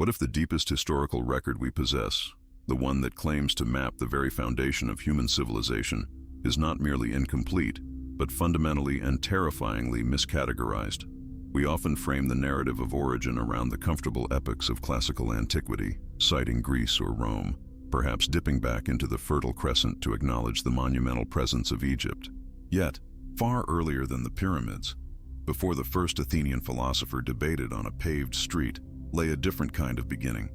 What if the deepest historical record we possess, the one that claims to map the very foundation of human civilization, is not merely incomplete, but fundamentally and terrifyingly miscategorized? We often frame the narrative of origin around the comfortable epochs of classical antiquity, citing Greece or Rome, perhaps dipping back into the Fertile Crescent to acknowledge the monumental presence of Egypt. Yet, far earlier than the pyramids, before the first Athenian philosopher debated on a paved street, lay a different kind of beginning,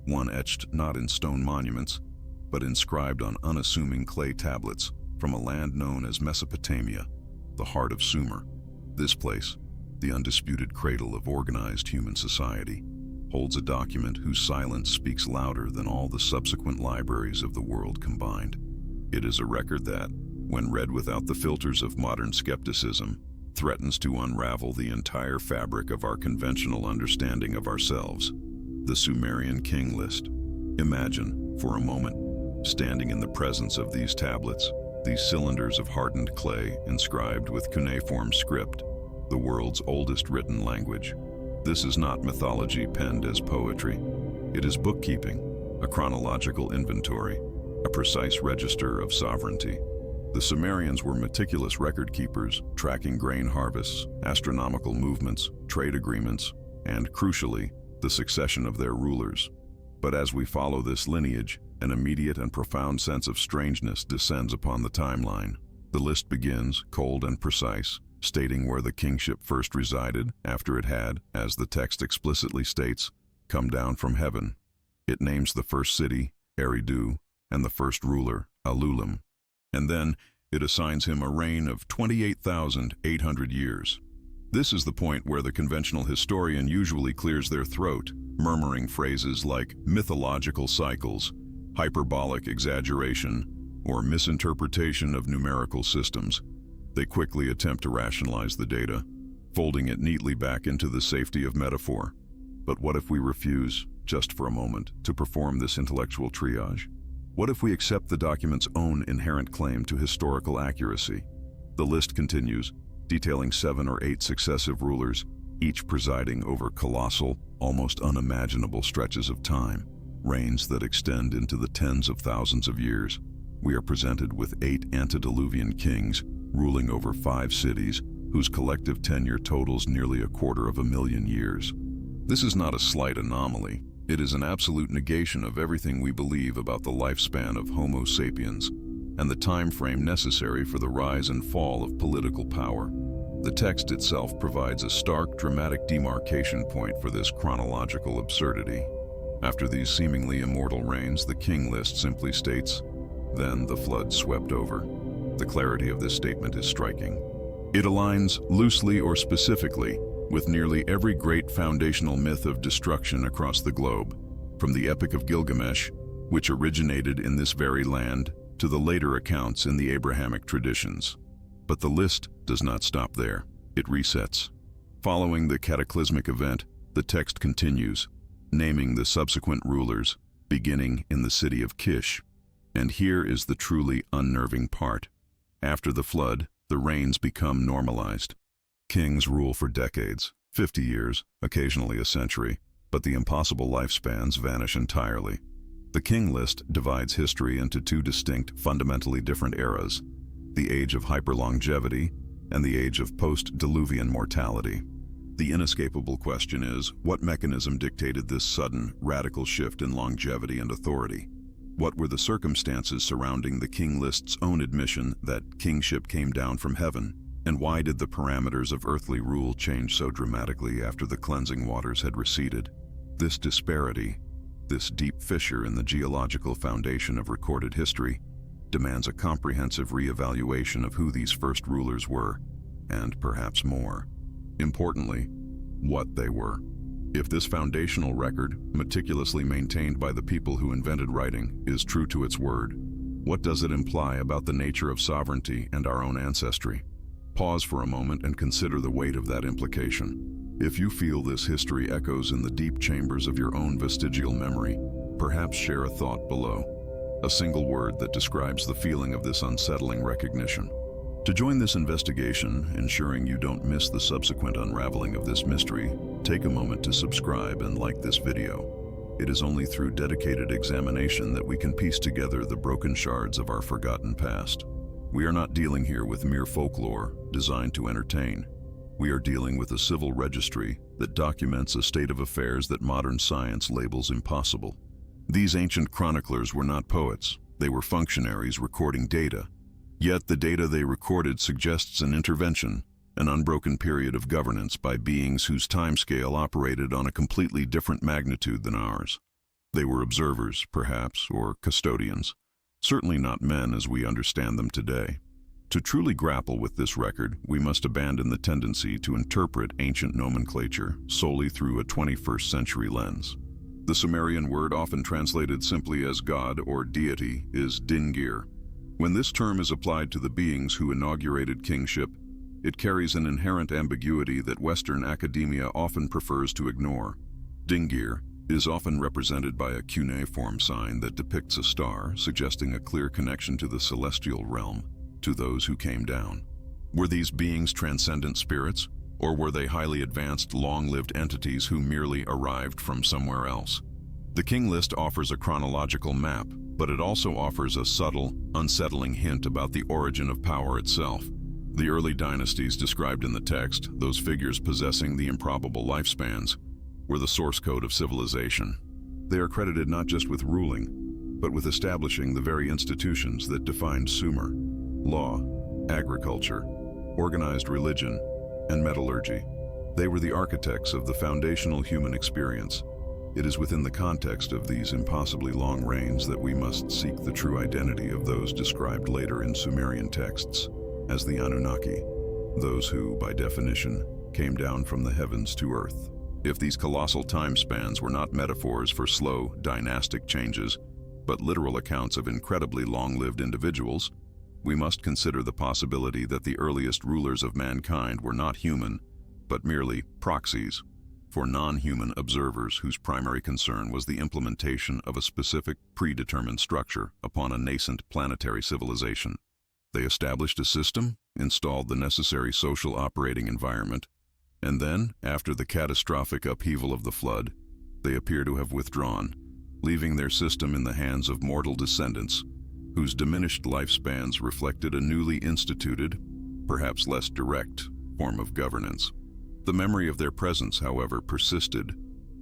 one etched not in stone monuments, but inscribed on unassuming clay tablets from a land known as Mesopotamia, the heart of Sumer. This place, the undisputed cradle of organized human society, holds a document whose silence speaks louder than all the subsequent libraries of the world combined. It is a record that, when read without the filters of modern skepticism, threatens to unravel the entire fabric of our conventional understanding of ourselves. The Sumerian King List. Imagine, for a moment, standing in the presence of these tablets, these cylinders of hardened clay inscribed with cuneiform script, the world's oldest written language. This is not mythology penned as poetry. It is bookkeeping, a chronological inventory, a precise register of sovereignty. The Sumerians were meticulous record keepers, tracking grain harvests, astronomical movements, trade agreements, and, crucially, the succession of their rulers. But as we follow this lineage, an immediate and profound sense of strangeness descends upon the timeline. The list begins, cold and precise, stating where the kingship first resided after it had, as the text explicitly states, come down from heaven. It names the first city, Eridu, and the first ruler, Alulim. And then it assigns him a reign of 28,800 years. This is the point where the conventional historian usually clears their throat, murmuring phrases like mythological cycles, hyperbolic exaggeration, or misinterpretation of numerical systems. They quickly attempt to rationalize the data, folding it neatly back into the safety of metaphor. But what if we refuse, just for a moment, to perform this intellectual triage? What if we accept the document's own inherent claim to historical accuracy? The list continues, detailing 7 or 8 successive rulers, each presiding over colossal, almost unimaginable stretches of time, reigns that extend into the tens of thousands of years. We are presented with 8 antediluvian kings ruling over 5 cities, whose collective tenure totals nearly 250,000 years. This is not a slight anomaly. It is an absolute negation of everything we believe about the lifespan of Homo sapiens and the time frame necessary for the rise and fall of political power. The text itself provides a stark, dramatic demarcation point for this chronological absurdity. After these seemingly immortal reigns, the King List simply states, "Then the flood swept over." The clarity of this statement is striking. It aligns, loosely or specifically, with nearly every great foundational myth of destruction across the globe, from the Epic of Gilgamesh, which originated in this very land, to the later accounts in the Abrahamic traditions. But the list does not stop there. It resets. Following the cataclysmic event, the text continues, naming the subsequent rulers, beginning in the city of Kish. And here is the truly unnerving part. After the flood, the reigns become normalized. Kings rule for decades, 50 years, occasionally a century, but the impossible lifespans vanish entirely. The King List divides history into 2 distinct, fundamentally different eras, the age of hyperlongevity and the age of post-diluvian mortality. The inescapable question is, what mechanism dictated this sudden, radical shift in longevity and authority? What were the circumstances surrounding the King List's own admission that kingship came down from heaven? And why did the parameters of earthly rule change so dramatically after the cleansing waters had receded? This disparity, this deep fissure in the geological foundation of recorded history, demands a comprehensive re-evaluation of who these first rulers were, and perhaps more importantly, what they were. If this foundational record, meticulously maintained by the people who invented writing, is true to its word, what does it imply about the nature of sovereignty and our own ancestry? Pause for a moment and consider the weight of that implication. If you feel this history echoes in the deep chambers of your own vestigial memory, perhaps share a thought below. A single word that describes the feeling of this unsettling recognition. To join this investigation, ensuring you don't miss the subsequent unraveling of this mystery, take a moment to subscribe and like this video. It is only through dedicated examination that we can piece together the broken shards of our forgotten past. We are not dealing here with mere folklore designed to entertain. We are dealing with a civil registry that documents a state of affairs that modern science labels impossible. These ancient chroniclers were not poets. They were functionaries recording data. Yet the data they recorded suggests an intervention, an unbroken period of governance by beings whose timescale operated on a completely different magnitude than ours. They were observers, perhaps, or custodians, certainly not men as we understand them today. To truly grapple with this record, we must abandon the tendency to interpret ancient nomenclature solely through a 21st century lens. The Sumerian word, often translated simply as God or deity, is Dingir. When this term is applied to the beings who inaugurated kingship, it carries an inherent ambiguity that Western academia often prefers to ignore. Dingir is often represented by a cuneiform sign that depicts a star, suggesting a clear connection to the celestial realm, to those who came down. Were these beings transcendent spirits, or were they highly advanced, long-lived entities who merely arrived from somewhere else? The King List offers a chronological map, but it also offers a subtle, unsettling hint about the origin of power itself. The early dynasties described in the text, those figures possessing the improbable lifespans, were the source code of civilization. They are credited not just with ruling, but with establishing the very institutions that defined Sumer: law, agriculture, organized religion, and metallurgy. They were the architects of the foundational human experience. It is within the context of these impossibly long reigns that we must seek the true identity of those described later in Sumerian texts as the Anunnaki, those who, by definition, came down from the heavens to earth. If these colossal time spans were not metaphors for slow, dynastic changes, but literal accounts of incredibly long-lived individuals, we must consider the possibility that the earliest rulers of mankind were not human, but merely proxies for non-human observers whose primary concern was the implementation of a specific, predetermined structure upon a nascent planetary civilization. They established a system, installed the necessary social operating environment, and then, after the catastrophic upheaval of the flood, they appear to have withdrawn, leaving their system in the hands of mortal descendants, whose diminished lifespans reflected a newly instituted, perhaps less direct, form of governance. The memory of their presence, however, persisted,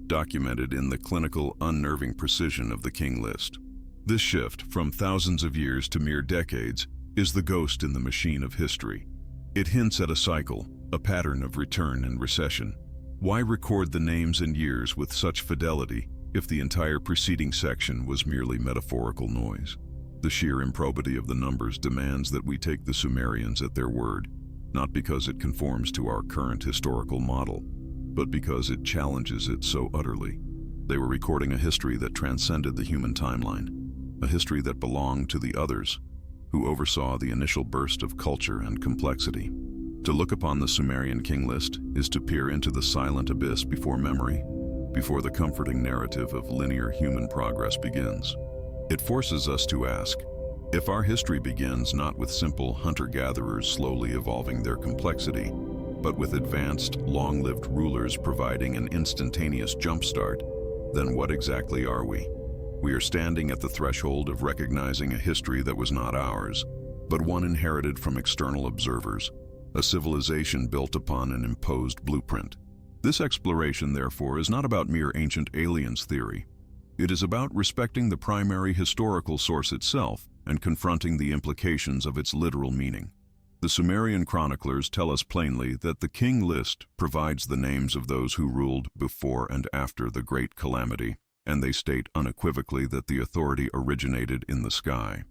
documented in the clinical, unnerving precision of the King List. This shift, from thousands of years to mere decades, is the ghost in the machine of history. It hints at a cycle, a pattern of return and recession. Why record the names and years with such fidelity if the entire preceding section was merely metaphorical noise? The sheer improbity of the numbers demands that we take the Sumerians at their word, not because it conforms to our current historical model, but because it challenges it so utterly. They were recording a history that transcended the human timeline, a history that belonged to the others, who oversaw the initial burst of culture and complexity. To look upon the Sumerian King List is to peer into the silent abyss before memory, before the comforting narrative of linear human progress begins. It forces us to ask, if our history begins not with simple hunter-gatherers slowly evolving their complexity, but with advanced, long-lived rulers providing an instantaneous jumpstart, then what exactly are we? We are standing at the threshold of recognizing a history that was not ours, but one inherited from external observers, a civilization built upon an imposed blueprint. This exploration, therefore, is not about mere ancient aliens theory. It is about respecting the primary historical source itself and confronting the implications of its literal meaning. The Sumerian chroniclers tell us plainly that the King List provides the names of those who ruled before and after the Great Calamity, and they state unequivocally that the authority originated in the sky.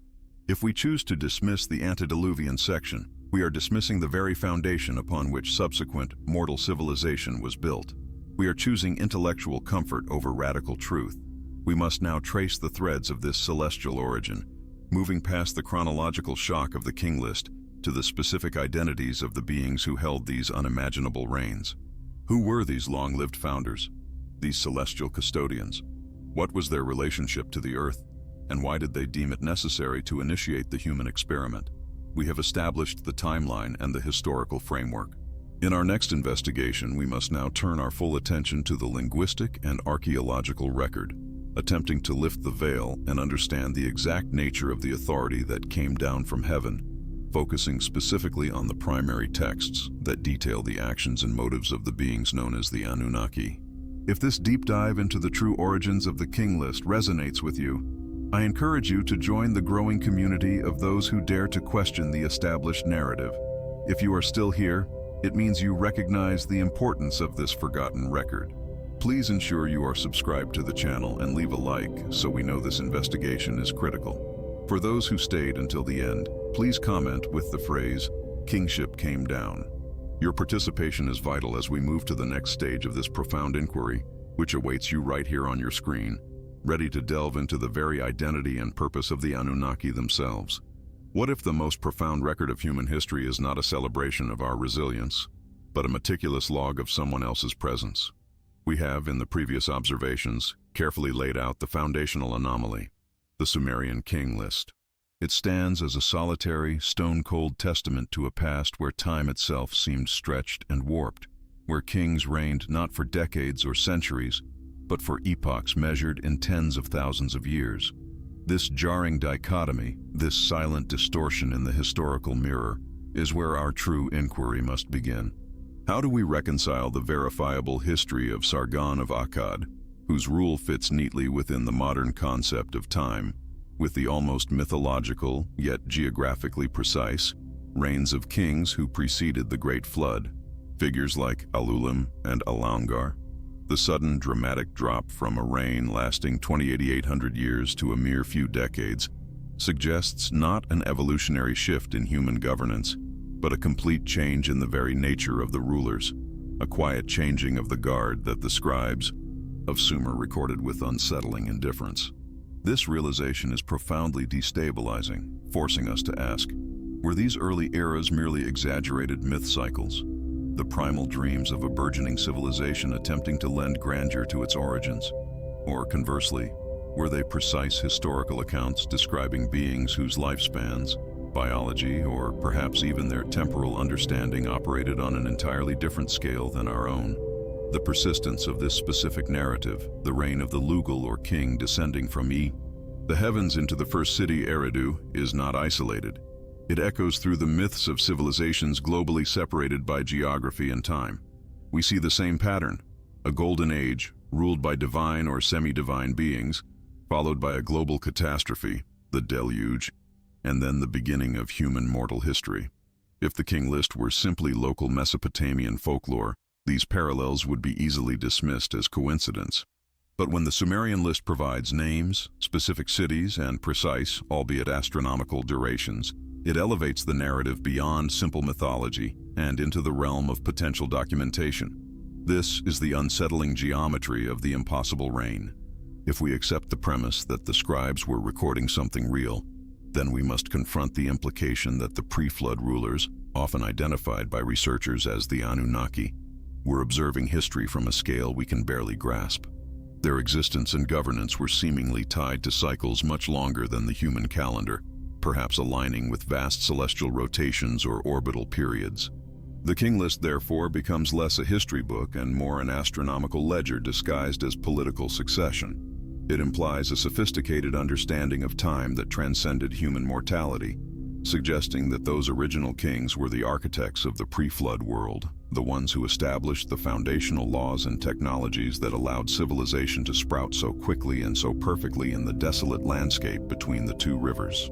If we choose to dismiss the antediluvian section, we are dismissing the very foundation upon which subsequent mortal civilization was built. We are choosing intellectual comfort over radical truth. We must now trace the threads of this celestial origin, moving past the chronological shock of the King List to the specific identities of the beings who held these unimaginable reigns. Who were these long-lived founders, these celestial custodians? What was their relationship to the earth, and why did they deem it necessary to initiate the human experiment? We have established the timeline and the historical framework. In our next investigation, we must now turn our full attention to the linguistic and archaeological record. attempting to lift the veil and understand the exact nature of the authority that came down from heaven, focusing specifically on the primary texts that detail the actions and motives of the beings known as the Anunnaki. If this deep dive into the true origins of the King List resonates with you, I encourage you to join the growing community of those who dare to question the established narrative. If you are still here, it means you recognize the importance of this forgotten record. Please ensure you are subscribed to the channel and leave a like so we know this investigation is critical. For those who stayed until the end, please comment with the phrase, "Kingship came down." Your participation is vital as we move to the next stage of this profound inquiry, which awaits you right here on your screen, ready to delve into the very identity and purpose of the Anunnaki themselves. What if the most profound record of human history is not a celebration of our resilience, but a meticulous log of someone else's presence? We have, in the previous observations, carefully laid out the foundational anomaly, the Sumerian King List. It stands as a solitary, stone-cold testament to a past where time itself seemed stretched and warped, where kings reigned not for decades or centuries, but for epochs measured in tens of thousands of years. This jarring dichotomy, this silent distortion in the historical mirror, is where our true inquiry must begin. How do we reconcile the verifiable history of Sargon of Akkad, whose rule fits neatly within the modern concept of time, with the almost mythological, yet geographically precise, reigns of kings who preceded the Great Flood, figures like Alulim and Alangar? The sudden dramatic drop from a reign lasting 2,800 years to a mere few decades suggests not an evolutionary shift in human governance, but a complete change in the very nature of the rulers, a quiet changing of the guard that the scribes of Sumer recorded with unsettling indifference. This realization is profoundly destabilizing, forcing us to ask, were these early eras merely exaggerated myth cycles, the primal dreams of a burgeoning civilization attempting to lend grandeur to its origins? Or conversely, were they precise historical accounts describing beings whose lifespans, biology, or perhaps even their temporal understanding operated on an entirely different scale than our own? The persistence of this specific narrative, the reign of the Lugal or king descending from the heavens into the first city Eridu, is not isolated. It echoes through the myths of civilizations globally separated by geography and time. We see the same pattern, a golden age ruled by divine or semi-divine beings, followed by a global catastrophe, the deluge, and then the beginning of human mortal history. If the King List were simply local Mesopotamian folklore, these parallels would be easily dismissed as coincidence. But when the Sumerian list provides names, specific cities, and precise, albeit astronomical, durations, it elevates the narrative beyond simple mythology and into the realm of potential documentation. This is the unsettling geometry of the impossible reign. If we accept the premise that the scribes were recording something real, then we must confront the implication that the pre-flood rulers, often identified by researchers as the Anunnaki, were observing history from a scale we can barely grasp. Their existence and governance were seemingly tied to cycles much longer than the human calendar, perhaps aligning with vast celestial rotations or orbital periods. The King List, therefore, becomes less a history book and more an astronomical ledger disguised as political succession. It implies a sophisticated understanding of time that transcended human mortality, suggesting that those original kings were the architects of the pre-flood world, the ones who established the foundational laws and technologies that allowed civilization to sprout so quickly and so perfectly in the desolate landscape between the two rivers.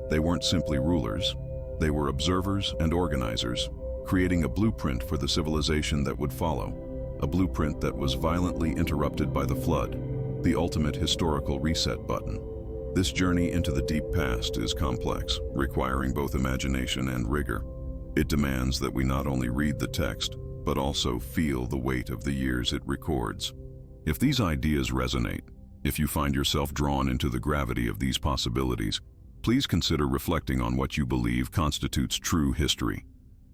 They weren't simply rulers, they were observers and organizers, creating a blueprint for the civilization that would follow, a blueprint that was violently interrupted by the flood, the ultimate historical reset button. This journey into the deep past is complex, requiring both imagination and rigor. It demands that we not only read the text, but also feel the weight of the years it records. If these ideas resonate, if you find yourself drawn into the gravity of these possibilities, please consider reflecting on what you believe constitutes true history.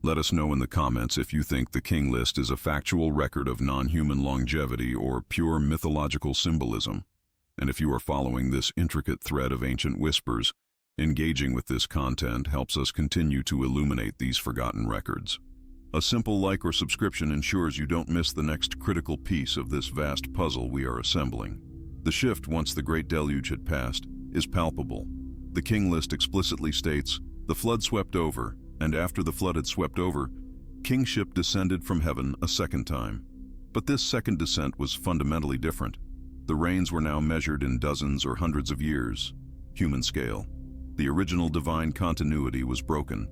Let us know in the comments if you think the King List is a factual record of non-human longevity or pure mythological symbolism. And if you are following this intricate thread of ancient whispers, engaging with this content helps us continue to illuminate these forgotten records. A simple like or subscription ensures you don't miss the next critical piece of this vast puzzle we are assembling. The shift, once the Great Deluge had passed, is palpable. The King List explicitly states, "The flood swept over, and after the flood had swept over, kingship descended from heaven a second time." But this second descent was fundamentally different. The reigns were now measured in dozens or hundreds of years, human scale. The original divine continuity was broken.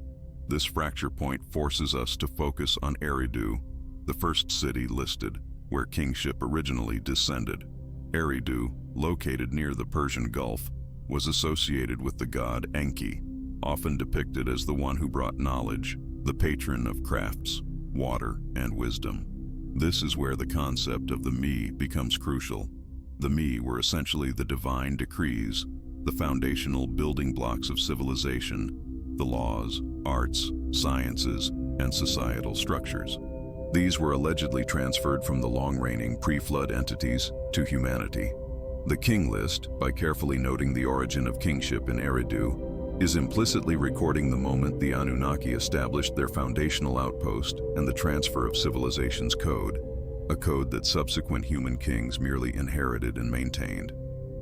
This fracture point forces us to focus on Eridu, the first city listed, where kingship originally descended. Eridu, located near the Persian Gulf, was associated with the god Enki, often depicted as the one who brought knowledge, the patron of crafts, water, and wisdom. This is where the concept of the me becomes crucial. The me were essentially the divine decrees, the foundational building blocks of civilization, the laws, arts, sciences, and societal structures. These were allegedly transferred from the long-reigning pre-flood entities to humanity. The King List, by carefully noting the origin of kingship in Eridu, is implicitly recording the moment the Anunnaki established their foundational outpost and the transfer of civilization's code, a code that subsequent human kings merely inherited and maintained.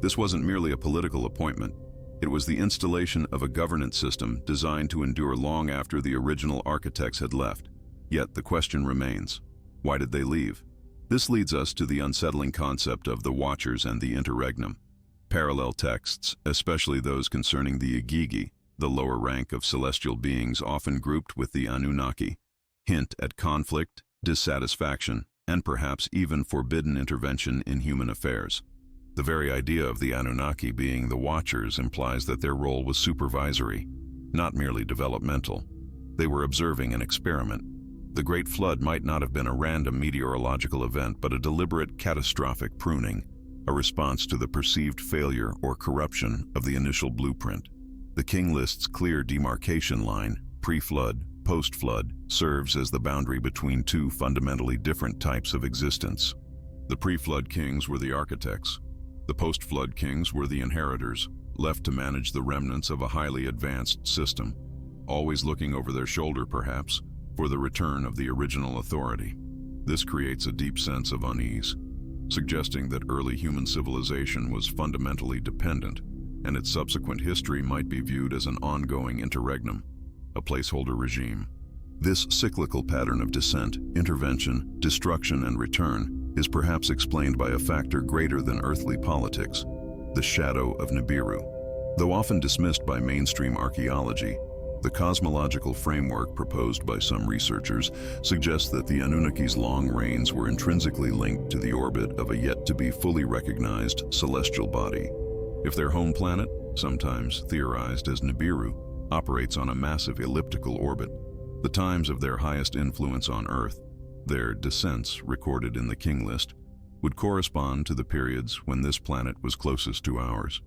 This wasn't merely a political appointment. It was the installation of a governance system designed to endure long after the original architects had left. Yet the question remains, why did they leave? This leads us to the unsettling concept of the Watchers and the Interregnum. Parallel texts, especially those concerning the Igigi, the lower rank of celestial beings often grouped with the Anunnaki, hint at conflict, dissatisfaction, and perhaps even forbidden intervention in human affairs. The very idea of the Anunnaki being the Watchers implies that their role was supervisory, not merely developmental. They were observing an experiment. The Great Flood might not have been a random meteorological event, but a deliberate catastrophic pruning, a response to the perceived failure or corruption of the initial blueprint. The King List's clear demarcation line, pre-flood, post-flood, serves as the boundary between two fundamentally different types of existence. The pre-flood kings were the architects. The post-flood kings were the inheritors, left to manage the remnants of a highly advanced system, always looking over their shoulder, perhaps, for the return of the original authority. This creates a deep sense of unease, suggesting that early human civilization was fundamentally dependent, and its subsequent history might be viewed as an ongoing interregnum, a placeholder regime. This cyclical pattern of descent, intervention, destruction, and return is perhaps explained by a factor greater than earthly politics, the shadow of Nibiru. Though often dismissed by mainstream archaeology, the cosmological framework proposed by some researchers suggests that the Anunnaki's long reigns were intrinsically linked to the orbit of a yet-to-be fully recognized celestial body. If their home planet, sometimes theorized as Nibiru, operates on a massive elliptical orbit, the times of their highest influence on Earth, their descents recorded in the King List, would correspond to the periods when this planet was closest to ours.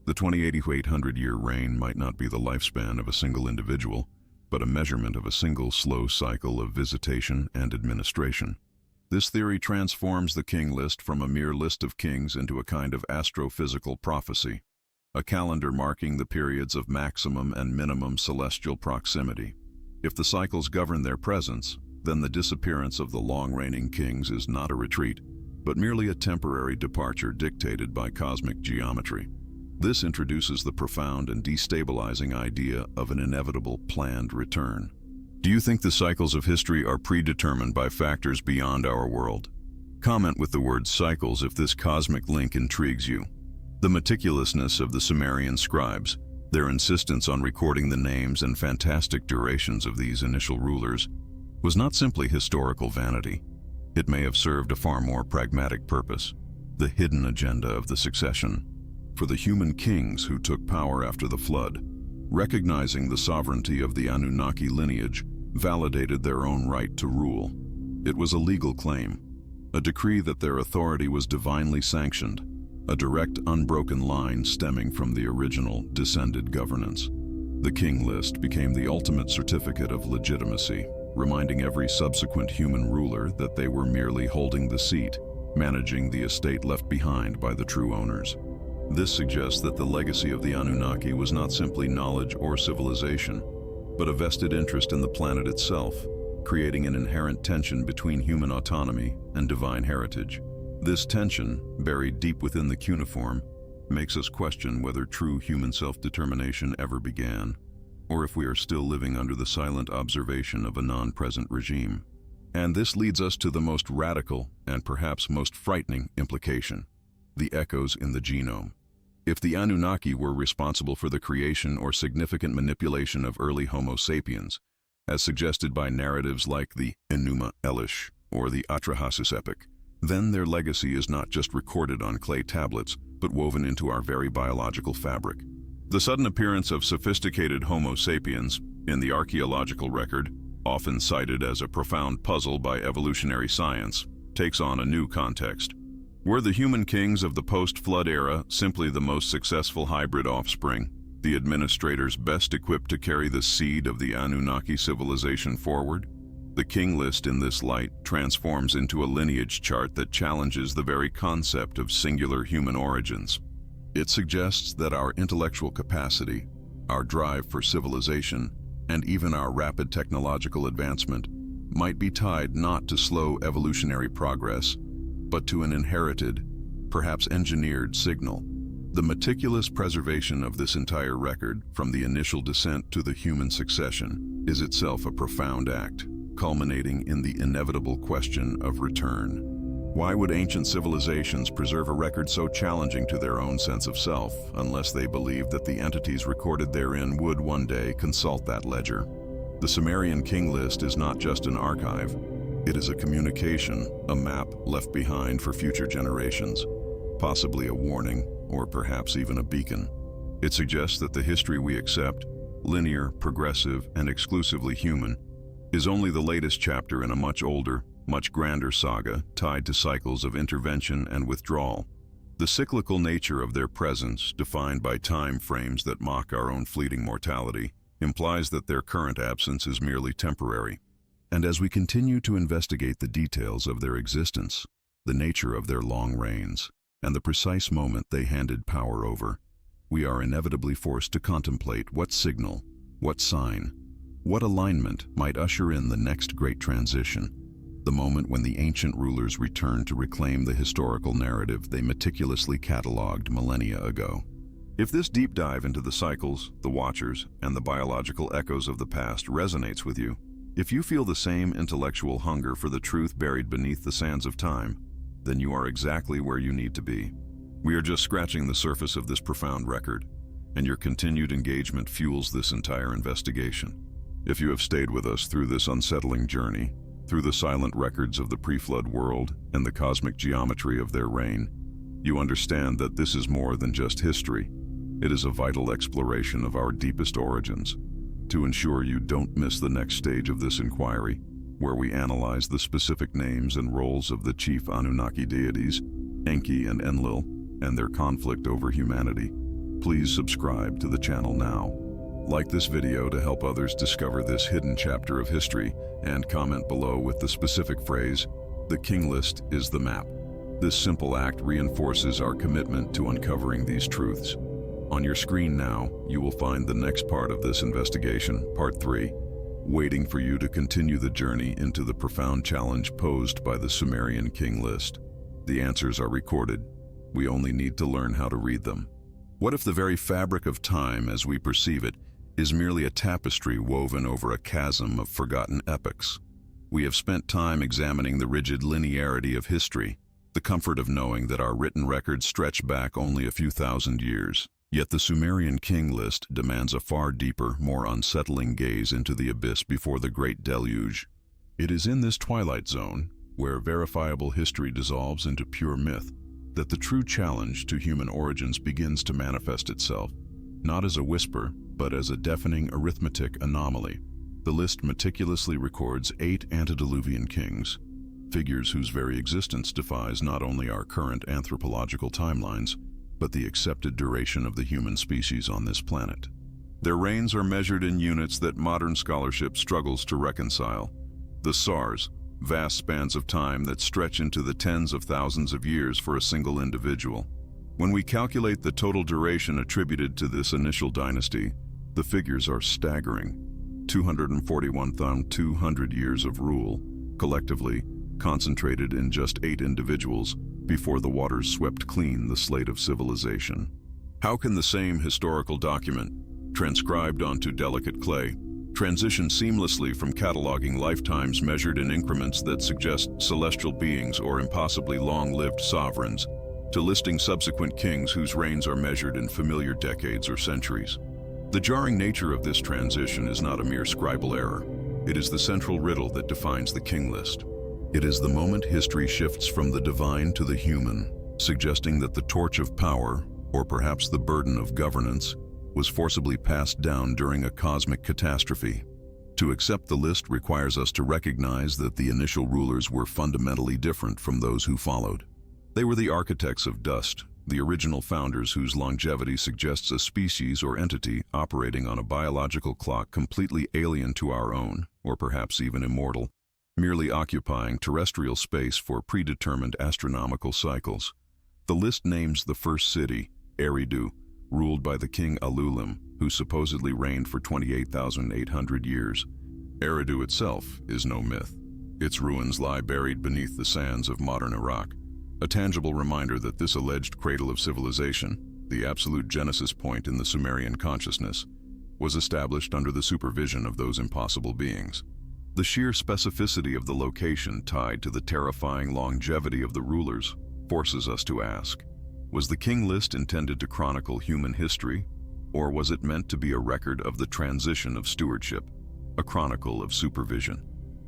The 2800-year reign might not be the lifespan of a single individual, but a measurement of a single slow cycle of visitation and administration. This theory transforms the King List from a mere list of kings into a kind of astrophysical prophecy, a calendar marking the periods of maximum and minimum celestial proximity. If the cycles govern their presence, then the disappearance of the long-reigning kings is not a retreat, but merely a temporary departure dictated by cosmic geometry. This introduces the profound and destabilizing idea of an inevitable planned return. Do you think the cycles of history are predetermined by factors beyond our world? Comment with the word cycles if this cosmic link intrigues you. The meticulousness of the Sumerian scribes, their insistence on recording the names and fantastic durations of these initial rulers, was not simply historical vanity. It may have served a far more pragmatic purpose, the hidden agenda of the succession. For the human kings who took power after the flood, recognizing the sovereignty of the Anunnaki lineage validated their own right to rule. It was a legal claim, a decree that their authority was divinely sanctioned, a direct, unbroken line stemming from the original descended governance. The King List became the ultimate certificate of legitimacy, reminding every subsequent human ruler that they were merely holding the seat, managing the estate left behind by the true owners. This suggests that the legacy of the Anunnaki was not simply knowledge or civilization, but a vested interest in the planet itself, creating an inherent tension between human autonomy and divine heritage. This tension, buried deep within the cuneiform, makes us question whether true human self-determination ever began, or if we are still living under the silent observation of a non-present regime. And this leads us to the most radical and perhaps most frightening implication: the echoes in the genome. If the Anunnaki were responsible for the creation or significant manipulation of early Homo sapiens, as suggested by narratives like the Enuma Elish or the Atrahasis epic, then their legacy is not just recorded on clay tablets, but woven into our very biological fabric. The sudden appearance of sophisticated Homo sapiens in the archaeological record, often cited as a profound puzzle by evolutionary science, takes on a new context. Were the human kings of the post-flood era simply the most successful hybrid offspring, the administrators best equipped to carry the seed of the Anunnaki civilization forward? The King List in this light transforms into a lineage chart that challenges the very concept of singular human origins. It suggests that our intellectual capacity, our drive for civilization, and even our rapid technological advancement might be tied not to slow evolutionary progress, but to an inherited, perhaps engineered signal. The meticulous preservation of this entire record, from the initial descent to the human succession, is itself a profound act, culminating in the inevitable question of return. Why would ancient civilizations preserve a record so challenging to their own sense of self, unless they believed that the entities recorded therein would one day consult that ledger? The Sumerian King List is not just an archive. It is a communication, a map left behind for future generations, possibly a warning, or perhaps even a beacon. It suggests that the history we accept, linear, progressive, and exclusively human, is only the latest chapter in a much older, much grander saga tied to cycles of intervention and withdrawal. The cyclical nature of their presence, defined by time frames that mock our own fleeting mortality, implies that their current absence is merely temporary. And as we continue to investigate the details of their existence, the nature of their long reigns, and the precise moment they handed power over, we are inevitably forced to contemplate what signal, what sign, what alignment might usher in the next great transition, the moment when the ancient rulers return to reclaim the historical narrative they meticulously cataloged millennia ago. If this deep dive into the cycles, the watchers, and the biological echoes of the past resonates with you, if you feel the same intellectual hunger for the truth buried beneath the sands of time, then you are exactly where you need to be. We are just scratching the surface of this profound record, and your continued engagement fuels this entire investigation. If you have stayed with us through this unsettling journey, through the silent records of the pre-flood world and the cosmic geometry of their reign, you understand that this is more than just history. It is a vital exploration of our deepest origins. To ensure you don't miss the next stage of this inquiry, where we analyze the specific names and roles of the chief Anunnaki deities, Enki and Enlil, and their conflict over humanity, please subscribe to the channel now. Like this video to help others discover this hidden chapter of history, and comment below with the specific phrase, "The King List is the map." This simple act reinforces our commitment to uncovering these truths. On your screen now, you will find the next part of this investigation, Part 3, waiting for you to continue the journey into the profound challenge posed by the Sumerian King List. The answers are recorded. We only need to learn how to read them. What if the very fabric of time as we perceive it is merely a tapestry woven over a chasm of forgotten epochs? We have spent time examining the rigid linearity of history, the comfort of knowing that our written records stretch back only a few thousand years. Yet the Sumerian King List demands a far deeper, more unsettling gaze into the abyss before the Great Deluge. It is in this twilight zone, where verifiable history dissolves into pure myth, that the true challenge to human origins begins to manifest itself, not as a whisper, but as a deafening arithmetic anomaly. The list meticulously records 8 antediluvian kings, figures whose very existence defies not only our current anthropological timelines, but the accepted duration of the human species on this planet. Their reigns are measured in units that modern scholarship struggles to reconcile. The SARS, vast spans of time that stretch into the tens of thousands of years for a single individual. When we calculate the total duration attributed to this initial dynasty, the figures are staggering. 241,200 years of rule, collectively concentrated in just 8 individuals, before the waters swept clean the slate of civilization. How can the same historical document, transcribed onto delicate clay, transition seamlessly from cataloging lifetimes measured in increments that suggest celestial beings or impossibly long-lived sovereigns, to listing subsequent kings whose reigns are measured in familiar decades or centuries? The jarring nature of this transition is not a mere scribal error. It is the central riddle that defines the King List. It is the moment history shifts from the divine to the human, suggesting that the torch of power, or perhaps the burden of governance, was forcibly passed down during a cosmic catastrophe. To accept the list requires us to recognize that the initial rulers were fundamentally different from those who followed. They were the architects of dust, the original founders whose longevity suggests a species or entity operating on a biological clock completely alien to our own, or perhaps even immortal, merely occupying terrestrial space for predetermined astronomical cycles. The list names the first city, Eridu, ruled by the king Alulim, who supposedly reigned for 28,800 years. Eridu itself is no myth. Its ruins lie buried beneath the sands of modern Iraq, a tangible reminder that this alleged cradle of civilization, the absolute genesis point in the Sumerian consciousness, was established under the supervision of those impossible beings. The sheer specificity of the location tied to the terrifying longevity of the rulers forces us to ask, was the King List intended to chronicle human history, or was it meant to be a record of the transition of stewardship, a chronicle of supervision?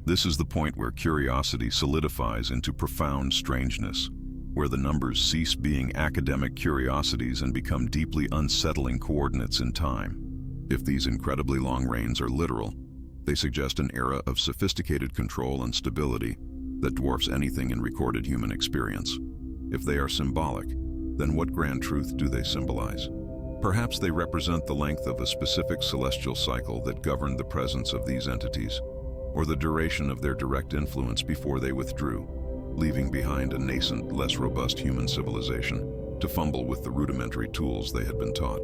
This is the point where curiosity solidifies into profound strangeness, where the numbers cease being academic curiosities and become deeply unsettling coordinates in time. If these incredibly long reigns are literal, they suggest an era of sophisticated control and stability that dwarfs anything in recorded human experience. If they are symbolic, then what grand truth do they symbolize? Perhaps they represent the length of a specific celestial cycle that governed the presence of these entities, or the duration of their direct influence before they withdrew, leaving behind a nascent, less robust human civilization to fumble with the rudimentary tools they had been taught.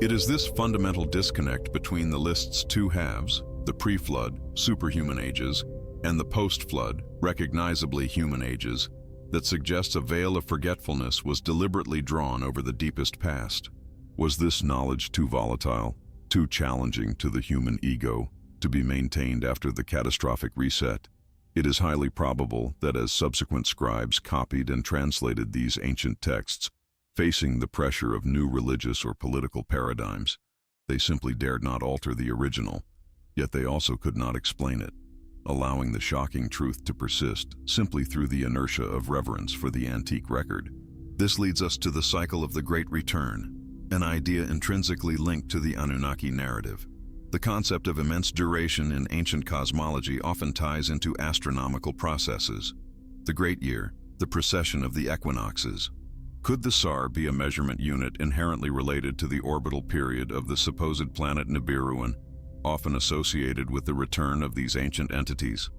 It is this fundamental disconnect between the list's two halves, the pre-flood, superhuman ages, and the post-flood, recognizably human ages, that suggests a veil of forgetfulness was deliberately drawn over the deepest past. Was this knowledge too volatile, too challenging to the human ego, to be maintained after the catastrophic reset? It is highly probable that as subsequent scribes copied and translated these ancient texts, facing the pressure of new religious or political paradigms, they simply dared not alter the original, yet they also could not explain it, allowing the shocking truth to persist simply through the inertia of reverence for the antique record. This leads us to the cycle of the Great Return, an idea intrinsically linked to the Anunnaki narrative. The concept of immense duration in ancient cosmology often ties into astronomical processes. The Great Year, the precession of the equinoxes. Could the SAR be a measurement unit inherently related to the orbital period of the supposed planet Nibiruan, often associated with the return of these ancient entities?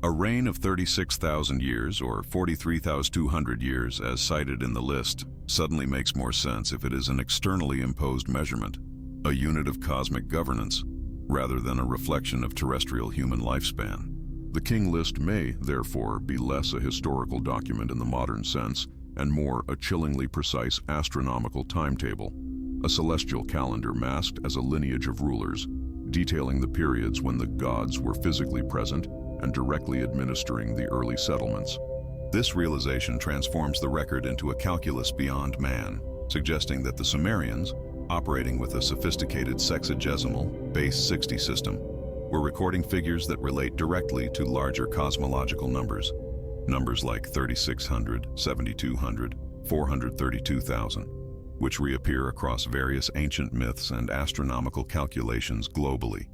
A reign of 36,000 years, or 43,200 years as cited in the list, suddenly makes more sense if it is an externally imposed measurement, a unit of cosmic governance, rather than a reflection of terrestrial human lifespan. The King List may, therefore, be less a historical document in the modern sense and more a chillingly precise astronomical timetable, a celestial calendar masked as a lineage of rulers, detailing the periods when the gods were physically present and directly administering the early settlements. This realization transforms the record into a calculus beyond man, suggesting that the Sumerians, operating with a sophisticated sexagesimal, base 60 system, were recording figures that relate directly to larger cosmological numbers. Numbers like 3,600, 7,200, 432,000, which reappear across various ancient myths and astronomical calculations globally.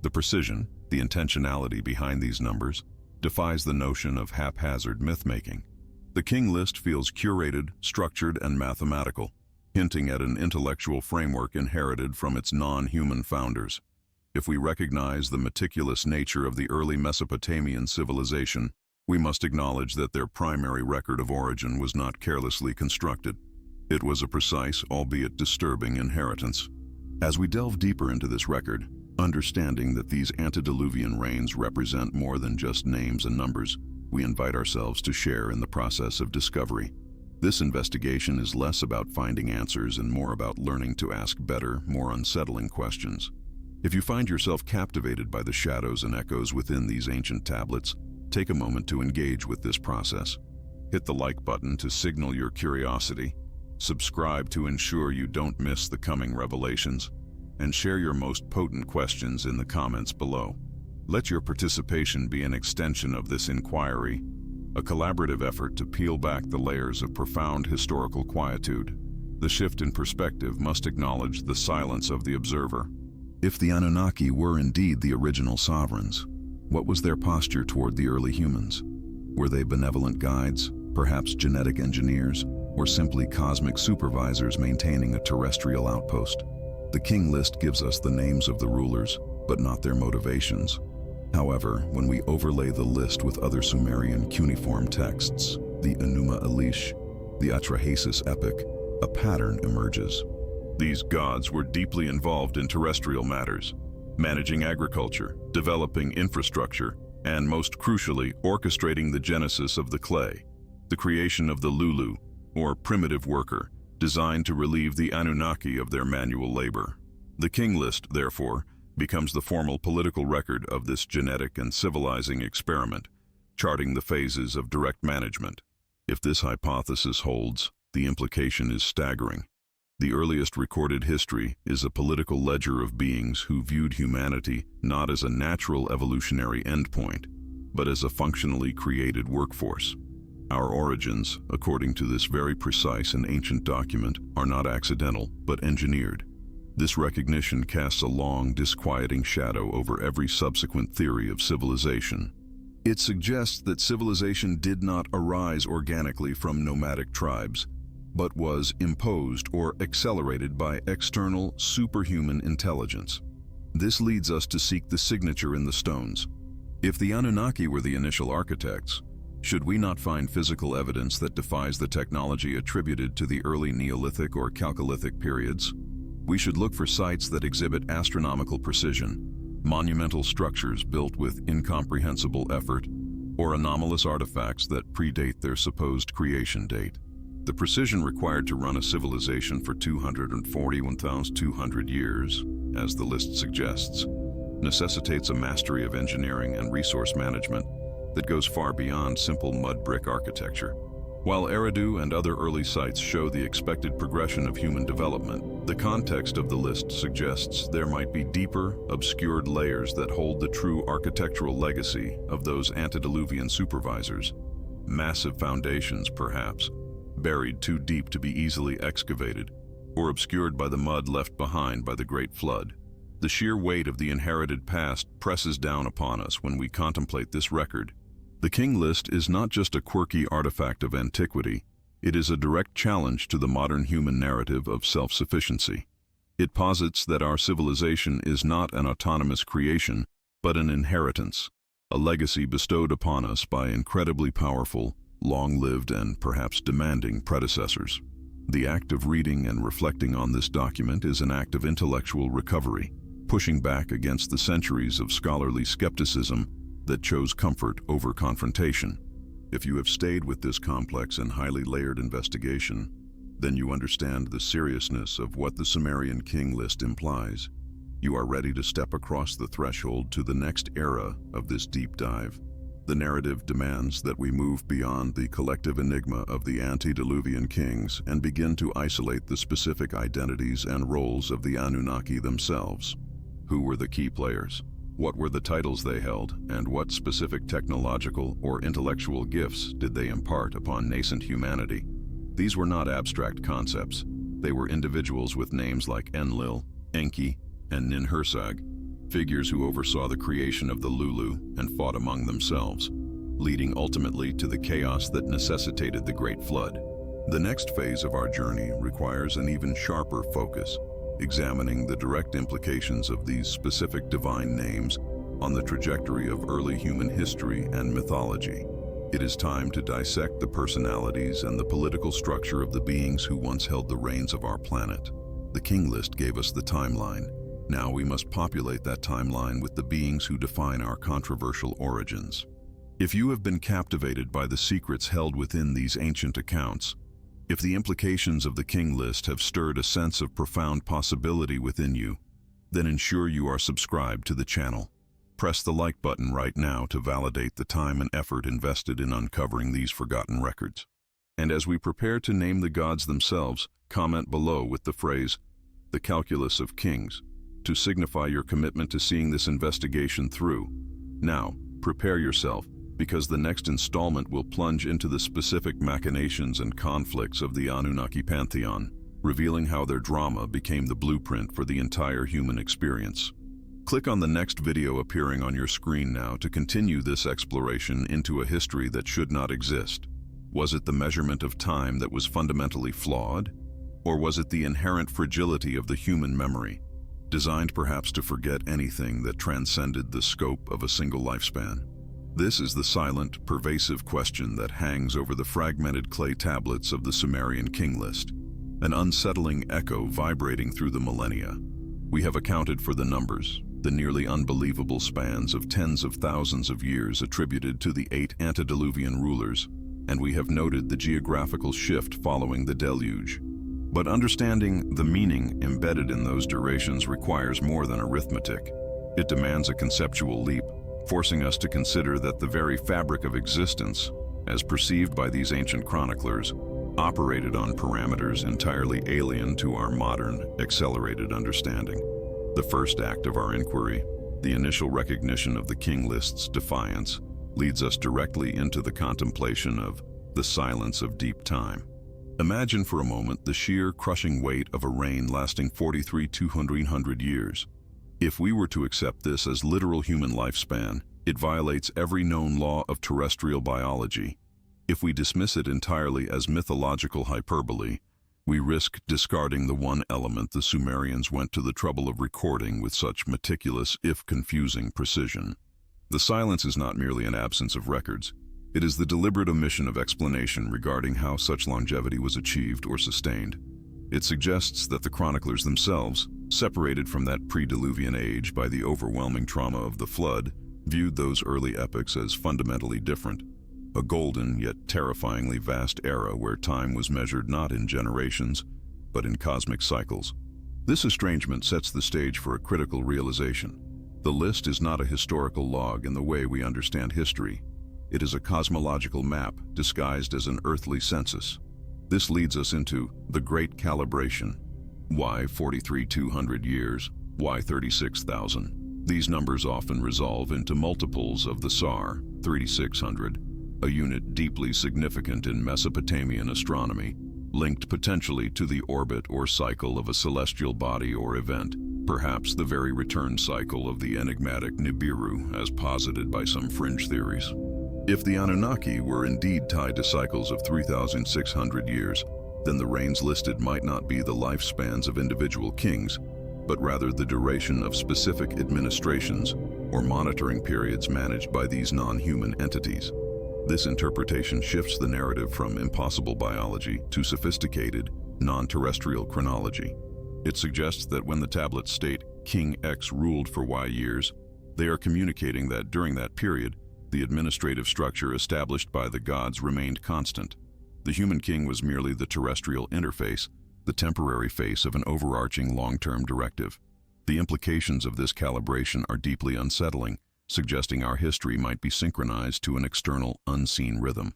The precision, the intentionality behind these numbers, defies the notion of haphazard myth-making. The King List feels curated, structured, and mathematical, hinting at an intellectual framework inherited from its non-human founders. If we recognize the meticulous nature of the early Mesopotamian civilization, we must acknowledge that their primary record of origin was not carelessly constructed. It was a precise, albeit disturbing, inheritance. As we delve deeper into this record, understanding that these antediluvian reigns represent more than just names and numbers, we invite ourselves to share in the process of discovery. This investigation is less about finding answers and more about learning to ask better, more unsettling questions. If you find yourself captivated by the shadows and echoes within these ancient tablets, take a moment to engage with this process. Hit the like button to signal your curiosity, subscribe to ensure you don't miss the coming revelations, and share your most potent questions in the comments below. Let your participation be an extension of this inquiry, a collaborative effort to peel back the layers of profound historical quietude. The shift in perspective must acknowledge the silence of the observer. If the Anunnaki were indeed the original sovereigns, what was their posture toward the early humans? Were they benevolent guides, perhaps genetic engineers, or simply cosmic supervisors maintaining a terrestrial outpost? The King List gives us the names of the rulers, but not their motivations. However, when we overlay the list with other Sumerian cuneiform texts, the Enuma Elish, the Atrahasis epic, a pattern emerges. These gods were deeply involved in terrestrial matters, managing agriculture, developing infrastructure, and most crucially, orchestrating the genesis of the clay, the creation of the Lulu, or primitive worker, designed to relieve the Anunnaki of their manual labor. The King List, therefore, becomes the formal political record of this genetic and civilizing experiment, charting the phases of direct management. If this hypothesis holds, the implication is staggering. The earliest recorded history is a political ledger of beings who viewed humanity not as a natural evolutionary endpoint, but as a functionally created workforce. Our origins, according to this very precise and ancient document, are not accidental, but engineered. This recognition casts a long, disquieting shadow over every subsequent theory of civilization. It suggests that civilization did not arise organically from nomadic tribes, but was imposed or accelerated by external, superhuman intelligence. This leads us to seek the signature in the stones. If the Anunnaki were the initial architects, should we not find physical evidence that defies the technology attributed to the early Neolithic or Chalcolithic periods? We should look for sites that exhibit astronomical precision, monumental structures built with incomprehensible effort, or anomalous artifacts that predate their supposed creation date. The precision required to run a civilization for 241,200 years, as the list suggests, necessitates a mastery of engineering and resource management that goes far beyond simple mud brick architecture. While Eridu and other early sites show the expected progression of human development, the context of the list suggests there might be deeper, obscured layers that hold the true architectural legacy of those antediluvian supervisors. Massive foundations, perhaps, buried too deep to be easily excavated, or obscured by the mud left behind by the Great Flood. The sheer weight of the inherited past presses down upon us when we contemplate this record. The King List is not just a quirky artifact of antiquity, it is a direct challenge to the modern human narrative of self-sufficiency. It posits that our civilization is not an autonomous creation, but an inheritance, a legacy bestowed upon us by incredibly powerful, long-lived, and perhaps demanding predecessors. The act of reading and reflecting on this document is an act of intellectual recovery, pushing back against the centuries of scholarly skepticism that chose comfort over confrontation. If you have stayed with this complex and highly layered investigation, then you understand the seriousness of what the Sumerian King List implies. You are ready to step across the threshold to the next era of this deep dive. The narrative demands that we move beyond the collective enigma of the antediluvian kings and begin to isolate the specific identities and roles of the Anunnaki themselves. Who were the key players? What were the titles they held, and what specific technological or intellectual gifts did they impart upon nascent humanity? These were not abstract concepts. They were individuals with names like Enlil, Enki, and Ninhursag, figures who oversaw the creation of the Lulu and fought among themselves, leading ultimately to the chaos that necessitated the Great Flood. The next phase of our journey requires an even sharper focus, examining the direct implications of these specific divine names on the trajectory of early human history and mythology. It is time to dissect the personalities and the political structure of the beings who once held the reins of our planet. The King List gave us the timeline. Now we must populate that timeline with the beings who define our controversial origins. If you have been captivated by the secrets held within these ancient accounts, If the implications of the King List have stirred a sense of profound possibility within you, then ensure you are subscribed to the channel. Press the like button right now to validate the time and effort invested in uncovering these forgotten records. And as we prepare to name the gods themselves, comment below with the phrase, "The Calculus of Kings," to signify your commitment to seeing this investigation through. Now, prepare yourself, because the next installment will plunge into the specific machinations and conflicts of the Anunnaki pantheon, revealing how their drama became the blueprint for the entire human experience. Click on the next video appearing on your screen now to continue this exploration into a history that should not exist. Was it the measurement of time that was fundamentally flawed? Or was it the inherent fragility of the human memory, designed perhaps to forget anything that transcended the scope of a single lifespan? This is the silent, pervasive question that hangs over the fragmented clay tablets of the Sumerian King List, an unsettling echo vibrating through the millennia. We have accounted for the numbers, the nearly unbelievable spans of tens of thousands of years attributed to the 8 antediluvian rulers, and we have noted the geographical shift following the deluge. But understanding the meaning embedded in those durations requires more than arithmetic. It demands a conceptual leap, forcing us to consider that the very fabric of existence, as perceived by these ancient chroniclers, operated on parameters entirely alien to our modern, accelerated understanding. The first act of our inquiry, the initial recognition of the King List's defiance, leads us directly into the contemplation of the silence of deep time. Imagine for a moment the sheer, crushing weight of a reign lasting 43,200 years. If we were to accept this as literal human lifespan, it violates every known law of terrestrial biology. If we dismiss it entirely as mythological hyperbole, we risk discarding the one element the Sumerians went to the trouble of recording with such meticulous, if confusing, precision. The silence is not merely an absence of records. It is the deliberate omission of explanation regarding how such longevity was achieved or sustained. It suggests that the chroniclers themselves, separated from that pre-Diluvian age by the overwhelming trauma of the flood, viewed those early epochs as fundamentally different. A golden yet terrifyingly vast era where time was measured not in generations, but in cosmic cycles. This estrangement sets the stage for a critical realization. The list is not a historical log in the way we understand history. It is a cosmological map disguised as an earthly census. This leads us into the Great Calibration. Why 43,200 years? Why 36,000? These numbers often resolve into multiples of the SAR, 3600, a unit deeply significant in Mesopotamian astronomy, linked potentially to the orbit or cycle of a celestial body or event, perhaps the very return cycle of the enigmatic Nibiru, as posited by some fringe theories. If the Anunnaki were indeed tied to cycles of 3,600 years, then the reigns listed might not be the lifespans of individual kings, but rather the duration of specific administrations or monitoring periods managed by these non-human entities. This interpretation shifts the narrative from impossible biology to sophisticated, non-terrestrial chronology. It suggests that when the tablets state King X ruled for Y years, they are communicating that during that period, the administrative structure established by the gods remained constant. The human king was merely the terrestrial interface, the temporary face of an overarching long-term directive. The implications of this calibration are deeply unsettling, suggesting our history might be synchronized to an external, unseen rhythm.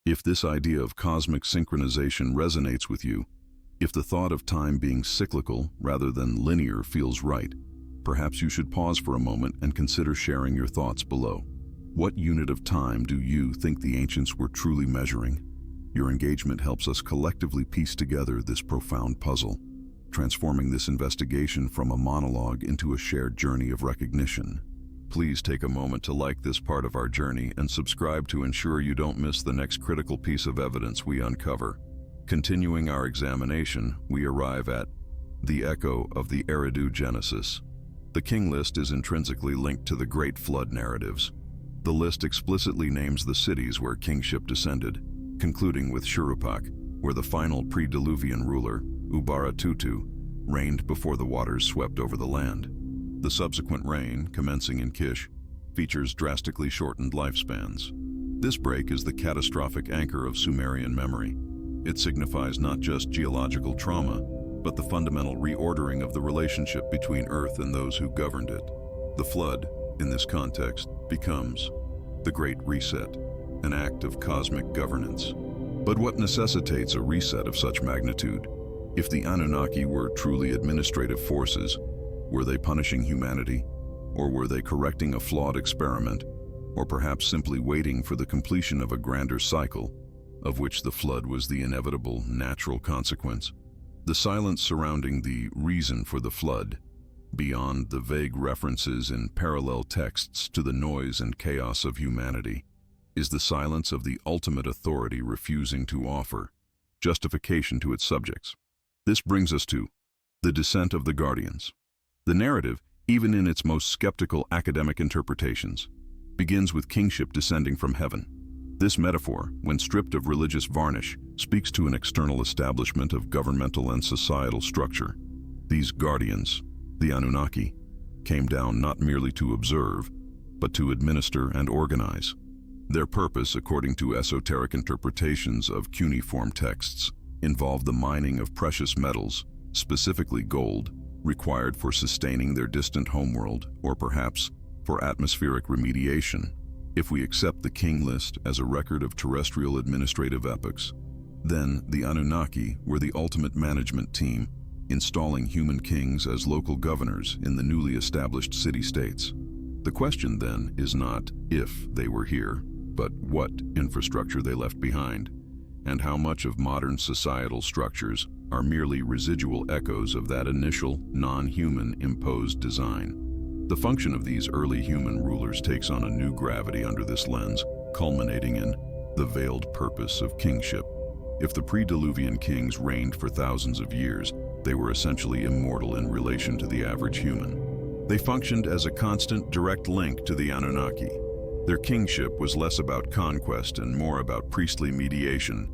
If this idea of cosmic synchronization resonates with you, if the thought of time being cyclical rather than linear feels right, perhaps you should pause for a moment and consider sharing your thoughts below. What unit of time do you think the ancients were truly measuring? Your engagement helps us collectively piece together this profound puzzle, transforming this investigation from a monologue into a shared journey of recognition. Please take a moment to like this part of our journey and subscribe to ensure you don't miss the next critical piece of evidence we uncover. Continuing our examination, we arrive at the echo of the Eridu Genesis. The King List is intrinsically linked to the Great Flood narratives. The list explicitly names the cities where kingship descended, concluding with Shuruppak, where the final pre-Diluvian ruler, Ubaratutu, reigned before the waters swept over the land. The subsequent reign, commencing in Kish, features drastically shortened lifespans. This break is the catastrophic anchor of Sumerian memory. It signifies not just geological trauma, but the fundamental reordering of the relationship between Earth and those who governed it. The flood, in this context, becomes the Great Reset, an act of cosmic governance. But what necessitates a reset of such magnitude? If the Anunnaki were truly administrative forces, were they punishing humanity? Or were they correcting a flawed experiment? Or perhaps simply waiting for the completion of a grander cycle, of which the flood was the inevitable natural consequence? The silence surrounding the reason for the flood, beyond the vague references in parallel texts to the noise and chaos of humanity, is the silence of the ultimate authority refusing to offer justification to its subjects. This brings us to the descent of the guardians. The narrative, even in its most skeptical academic interpretations, begins with kingship descending from heaven. This metaphor, when stripped of religious varnish, speaks to an external establishment of governmental and societal structure. These guardians, the Anunnaki, came down not merely to observe, but to administer and organize. Their purpose, according to esoteric interpretations of cuneiform texts, involved the mining of precious metals, specifically gold, required for sustaining their distant homeworld, or perhaps for atmospheric remediation. If we accept the King List as a record of terrestrial administrative epochs, then the Anunnaki were the ultimate management team, installing human kings as local governors in the newly established city-states. The question then is not if they were here, but what infrastructure they left behind, and how much of modern societal structures are merely residual echoes of that initial, non-human imposed design. The function of these early human rulers takes on a new gravity under this lens, culminating in the veiled purpose of kingship. If the pre-Diluvian kings reigned for thousands of years, they were essentially immortal in relation to the average human. They functioned as a constant, direct link to the Anunnaki. Their kingship was less about conquest and more about priestly mediation,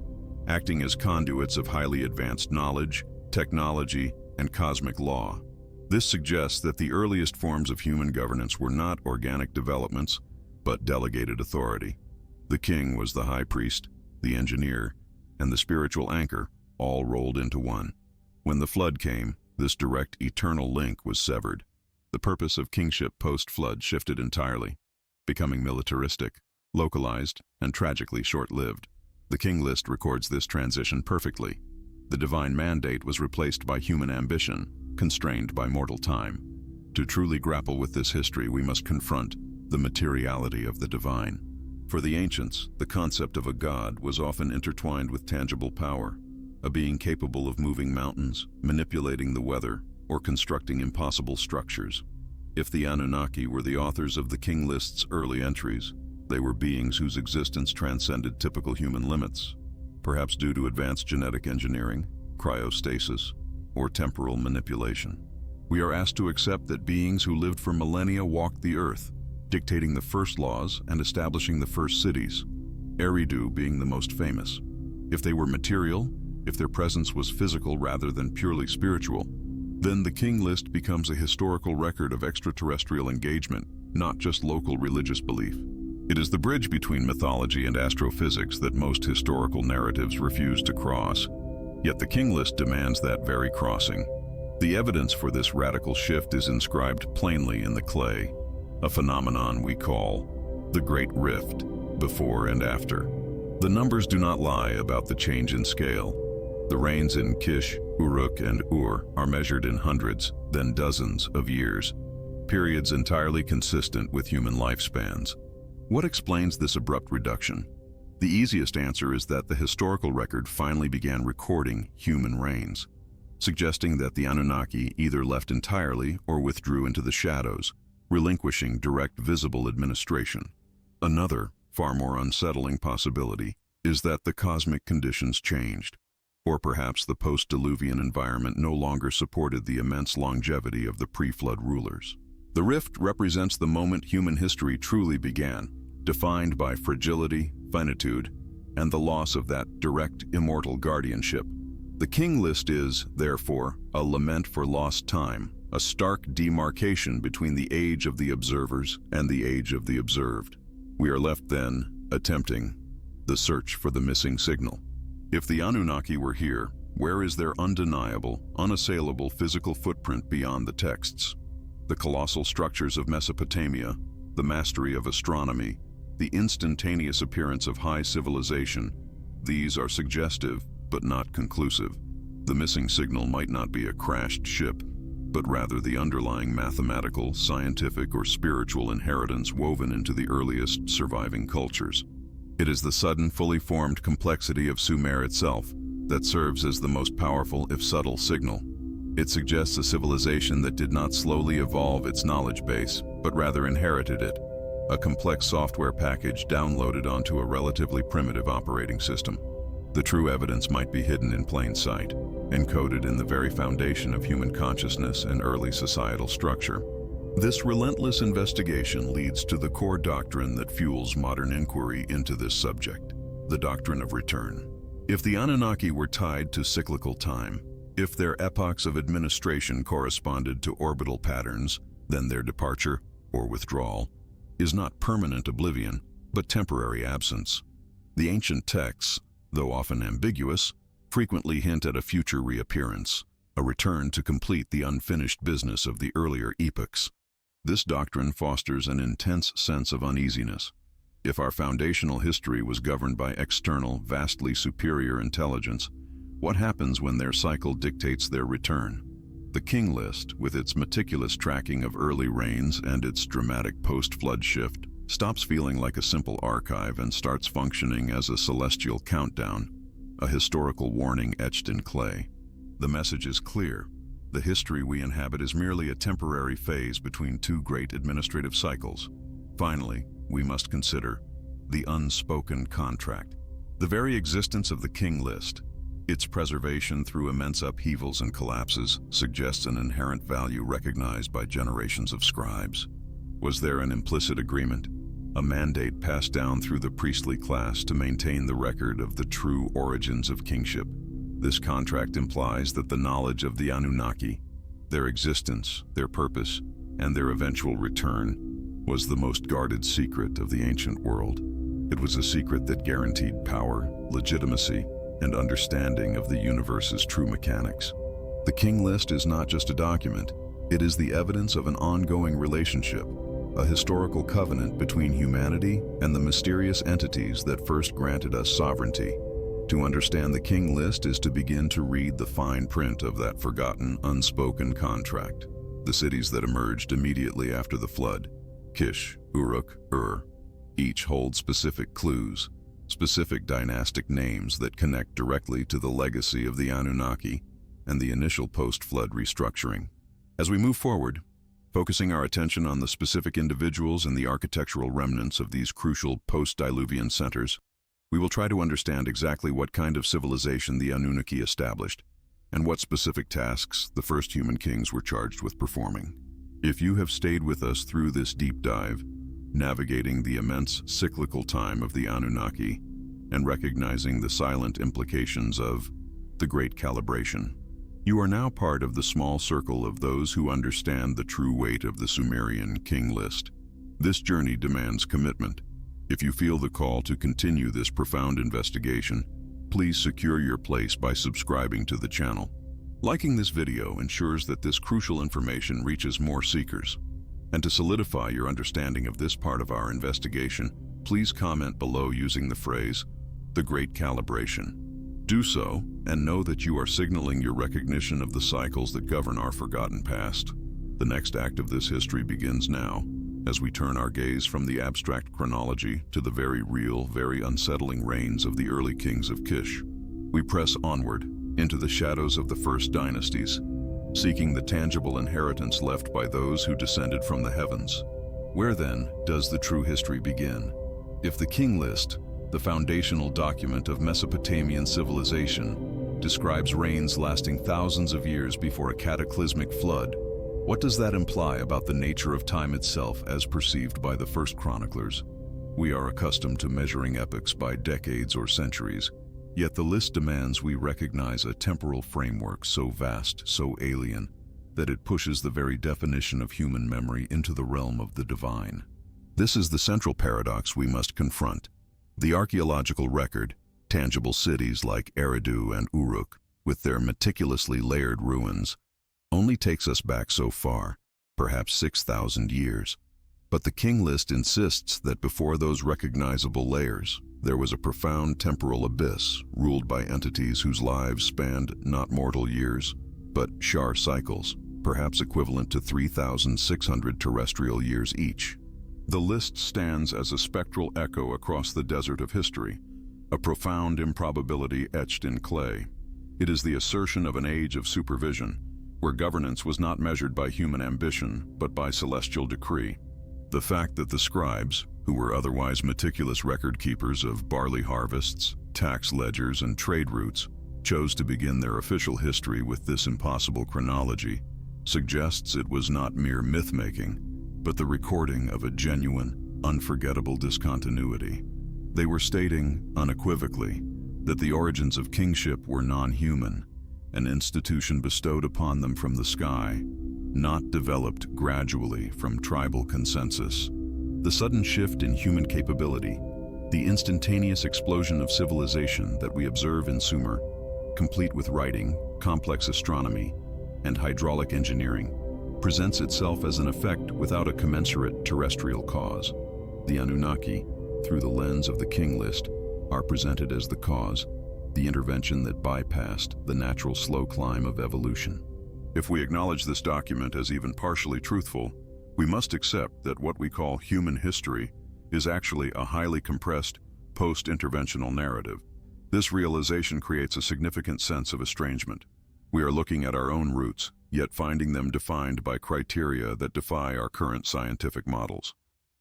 acting as conduits of highly advanced knowledge, technology, and cosmic law. This suggests that the earliest forms of human governance were not organic developments, but delegated authority. The king was the high priest, the engineer, and the spiritual anchor, all rolled into one. When the flood came, this direct eternal link was severed. The purpose of kingship post-flood shifted entirely, becoming militaristic, localized, and tragically short-lived. The King List records this transition perfectly. The divine mandate was replaced by human ambition, constrained by mortal time. To truly grapple with this history, we must confront the materiality of the divine. For the ancients, the concept of a god was often intertwined with tangible power, a being capable of moving mountains, manipulating the weather, or constructing impossible structures. If the Anunnaki were the authors of the King List's early entries, they were beings whose existence transcended typical human limits, perhaps due to advanced genetic engineering, cryostasis, or temporal manipulation. We are asked to accept that beings who lived for millennia walked the earth, dictating the first laws and establishing the first cities, Eridu being the most famous. If they were material, if their presence was physical rather than purely spiritual, then the King List becomes a historical record of extraterrestrial engagement, not just local religious belief. It is the bridge between mythology and astrophysics that most historical narratives refuse to cross. Yet the King List demands that very crossing. The evidence for this radical shift is inscribed plainly in the clay, a phenomenon we call the Great Rift, before and after. The numbers do not lie about the change in scale. The reigns in Kish, Uruk, and Ur are measured in hundreds, then dozens of years, periods entirely consistent with human lifespans. What explains this abrupt reduction? The easiest answer is that the historical record finally began recording human reigns, suggesting that the Anunnaki either left entirely or withdrew into the shadows, relinquishing direct visible administration. Another, far more unsettling possibility is that the cosmic conditions changed, or perhaps the post-Diluvian environment no longer supported the immense longevity of the pre-flood rulers. The rift represents the moment human history truly began, defined by fragility, finitude, and the loss of that direct immortal guardianship. The King List is, therefore, a lament for lost time, a stark demarcation between the age of the observers and the age of the observed. We are left then attempting the search for the missing signal. If the Anunnaki were here, where is their undeniable, unassailable physical footprint beyond the texts? The colossal structures of Mesopotamia, the mastery of astronomy, the instantaneous appearance of high civilization, these are suggestive, but not conclusive. The missing signal might not be a crashed ship, but rather the underlying mathematical, scientific, or spiritual inheritance woven into the earliest surviving cultures. It is the sudden, fully formed complexity of Sumer itself that serves as the most powerful, if subtle, signal. It suggests a civilization that did not slowly evolve its knowledge base, but rather inherited it, a complex software package downloaded onto a relatively primitive operating system. The true evidence might be hidden in plain sight, encoded in the very foundation of human consciousness and early societal structure. This relentless investigation leads to the core doctrine that fuels modern inquiry into this subject, the doctrine of return. If the Anunnaki were tied to cyclical time, if their epochs of administration corresponded to orbital patterns, then their departure, or withdrawal, is not permanent oblivion, but temporary absence. The ancient texts, though often ambiguous, frequently hint at a future reappearance, a return to complete the unfinished business of the earlier epochs. This doctrine fosters an intense sense of uneasiness. If our foundational history was governed by external, vastly superior intelligence, what happens when their cycle dictates their return? The King List, with its meticulous tracking of early reigns and its dramatic post-flood shift, stops feeling like a simple archive and starts functioning as a celestial countdown, a historical warning etched in clay. The message is clear. The history we inhabit is merely a temporary phase between two great administrative cycles. Finally, we must consider the unspoken contract. The very existence of the King List, its preservation through immense upheavals and collapses, suggests an inherent value recognized by generations of scribes. Was there an implicit agreement, a mandate passed down through the priestly class to maintain the record of the true origins of kingship? This contract implies that the knowledge of the Anunnaki, their existence, their purpose, and their eventual return, was the most guarded secret of the ancient world. It was a secret that guaranteed power, legitimacy, and understanding of the universe's true mechanics. The King List is not just a document, it is the evidence of an ongoing relationship, a historical covenant between humanity and the mysterious entities that first granted us sovereignty. To understand the King List is to begin to read the fine print of that forgotten, unspoken contract. The cities that emerged immediately after the flood, Kish, Uruk, Ur, each hold specific clues, specific dynastic names that connect directly to the legacy of the Anunnaki and the initial post-flood restructuring. As we move forward, focusing our attention on the specific individuals and the architectural remnants of these crucial post-diluvian centers, we will try to understand exactly what kind of civilization the Anunnaki established and what specific tasks the first human kings were charged with performing. If you have stayed with us through this deep dive, navigating the immense cyclical time of the Anunnaki and recognizing the silent implications of the Great Calibration, you are now part of the small circle of those who understand the true weight of the Sumerian King List. This journey demands commitment. If you feel the call to continue this profound investigation, please secure your place by subscribing to the channel. Liking this video ensures that this crucial information reaches more seekers. And to solidify your understanding of this part of our investigation, please comment below using the phrase, "The Great Calibration." Do so, and know that you are signaling your recognition of the cycles that govern our forgotten past. The next act of this history begins now, as we turn our gaze from the abstract chronology to the very real, very unsettling reigns of the early kings of Kish. We press onward into the shadows of the first dynasties, seeking the tangible inheritance left by those who descended from the heavens. Where then does the true history begin? If the King List, the foundational document of Mesopotamian civilization, describes reigns lasting thousands of years before a cataclysmic flood, what does that imply about the nature of time itself as perceived by the first chroniclers? We are accustomed to measuring epochs by decades or centuries, yet the list demands we recognize a temporal framework so vast, so alien, that it pushes the very definition of human memory into the realm of the divine. This is the central paradox we must confront. The archaeological record, Tangible cities like Eridu and Uruk, with their meticulously layered ruins, only takes us back so far, perhaps 6,000 years. But the King List insists that before those recognizable layers, there was a profound temporal abyss ruled by entities whose lives spanned not mortal years, but Shar cycles, perhaps equivalent to 3,600 terrestrial years each. The list stands as a spectral echo across the desert of history, a profound improbability etched in clay. It is the assertion of an age of supervision, where governance was not measured by human ambition, but by celestial decree. The fact that the scribes, who were otherwise meticulous record keepers of barley harvests, tax ledgers, and trade routes, chose to begin their official history with this impossible chronology, suggests it was not mere myth-making, but the recording of a genuine, unforgettable discontinuity. They were stating, unequivocally, that the origins of kingship were non-human, an institution bestowed upon them from the sky, not developed gradually from tribal consensus. The sudden shift in human capability, the instantaneous explosion of civilization that we observe in Sumer, complete with writing, complex astronomy, and hydraulic engineering, presents itself as an effect without a commensurate terrestrial cause. The Anunnaki, through the lens of the King List, are presented as the cause, the intervention that bypassed the natural slow climb of evolution. If we acknowledge this document as even partially truthful, we must accept that what we call human history is actually a highly compressed, post-interventional narrative. This realization creates a significant sense of estrangement. We are looking at our own roots, yet finding them defined by criteria that defy our current scientific models.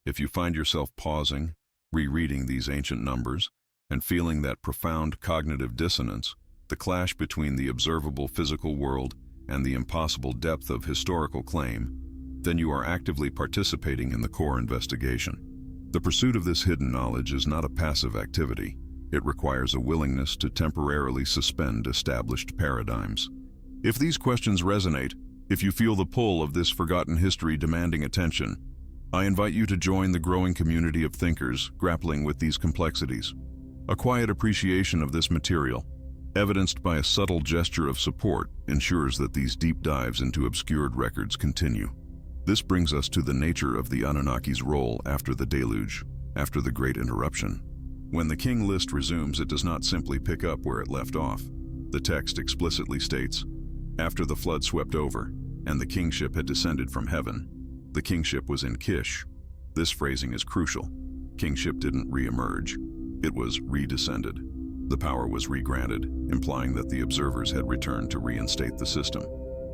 If you find yourself pausing, rereading these ancient numbers, and feeling that profound cognitive dissonance, the clash between the observable physical world and the impossible depth of historical claim, then you are actively participating in the core investigation. The pursuit of this hidden knowledge is not a passive activity. It requires a willingness to temporarily suspend established paradigms. If these questions resonate, if you feel the pull of this forgotten history demanding attention, I invite you to join the growing community of thinkers grappling with these complexities. A quiet appreciation of this material, evidenced by a subtle gesture of support, ensures that these deep dives into obscured records continue. This brings us to the nature of the Anunnaki's role after the deluge, after the Great Interruption. When the King List resumes, it does not simply pick up where it left off. The text explicitly states, after the flood swept over, and the kingship had descended from heaven, the kingship was in Kish. This phrasing is crucial. Kingship didn't re-emerge. It was redescended. The power was regranted, implying that the observers had returned to reinstate the system.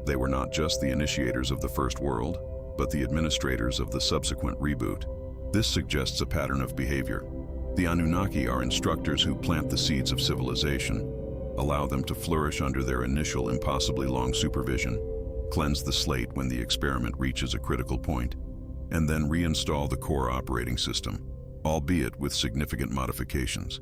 They were not just the initiators of the first world, but the administrators of the subsequent reboot. This suggests a pattern of behavior. The Anunnaki are instructors who plant the seeds of civilization, allow them to flourish under their initial impossibly long supervision, cleanse the slate when the experiment reaches a critical point, and then reinstall the core operating system, albeit with significant modifications.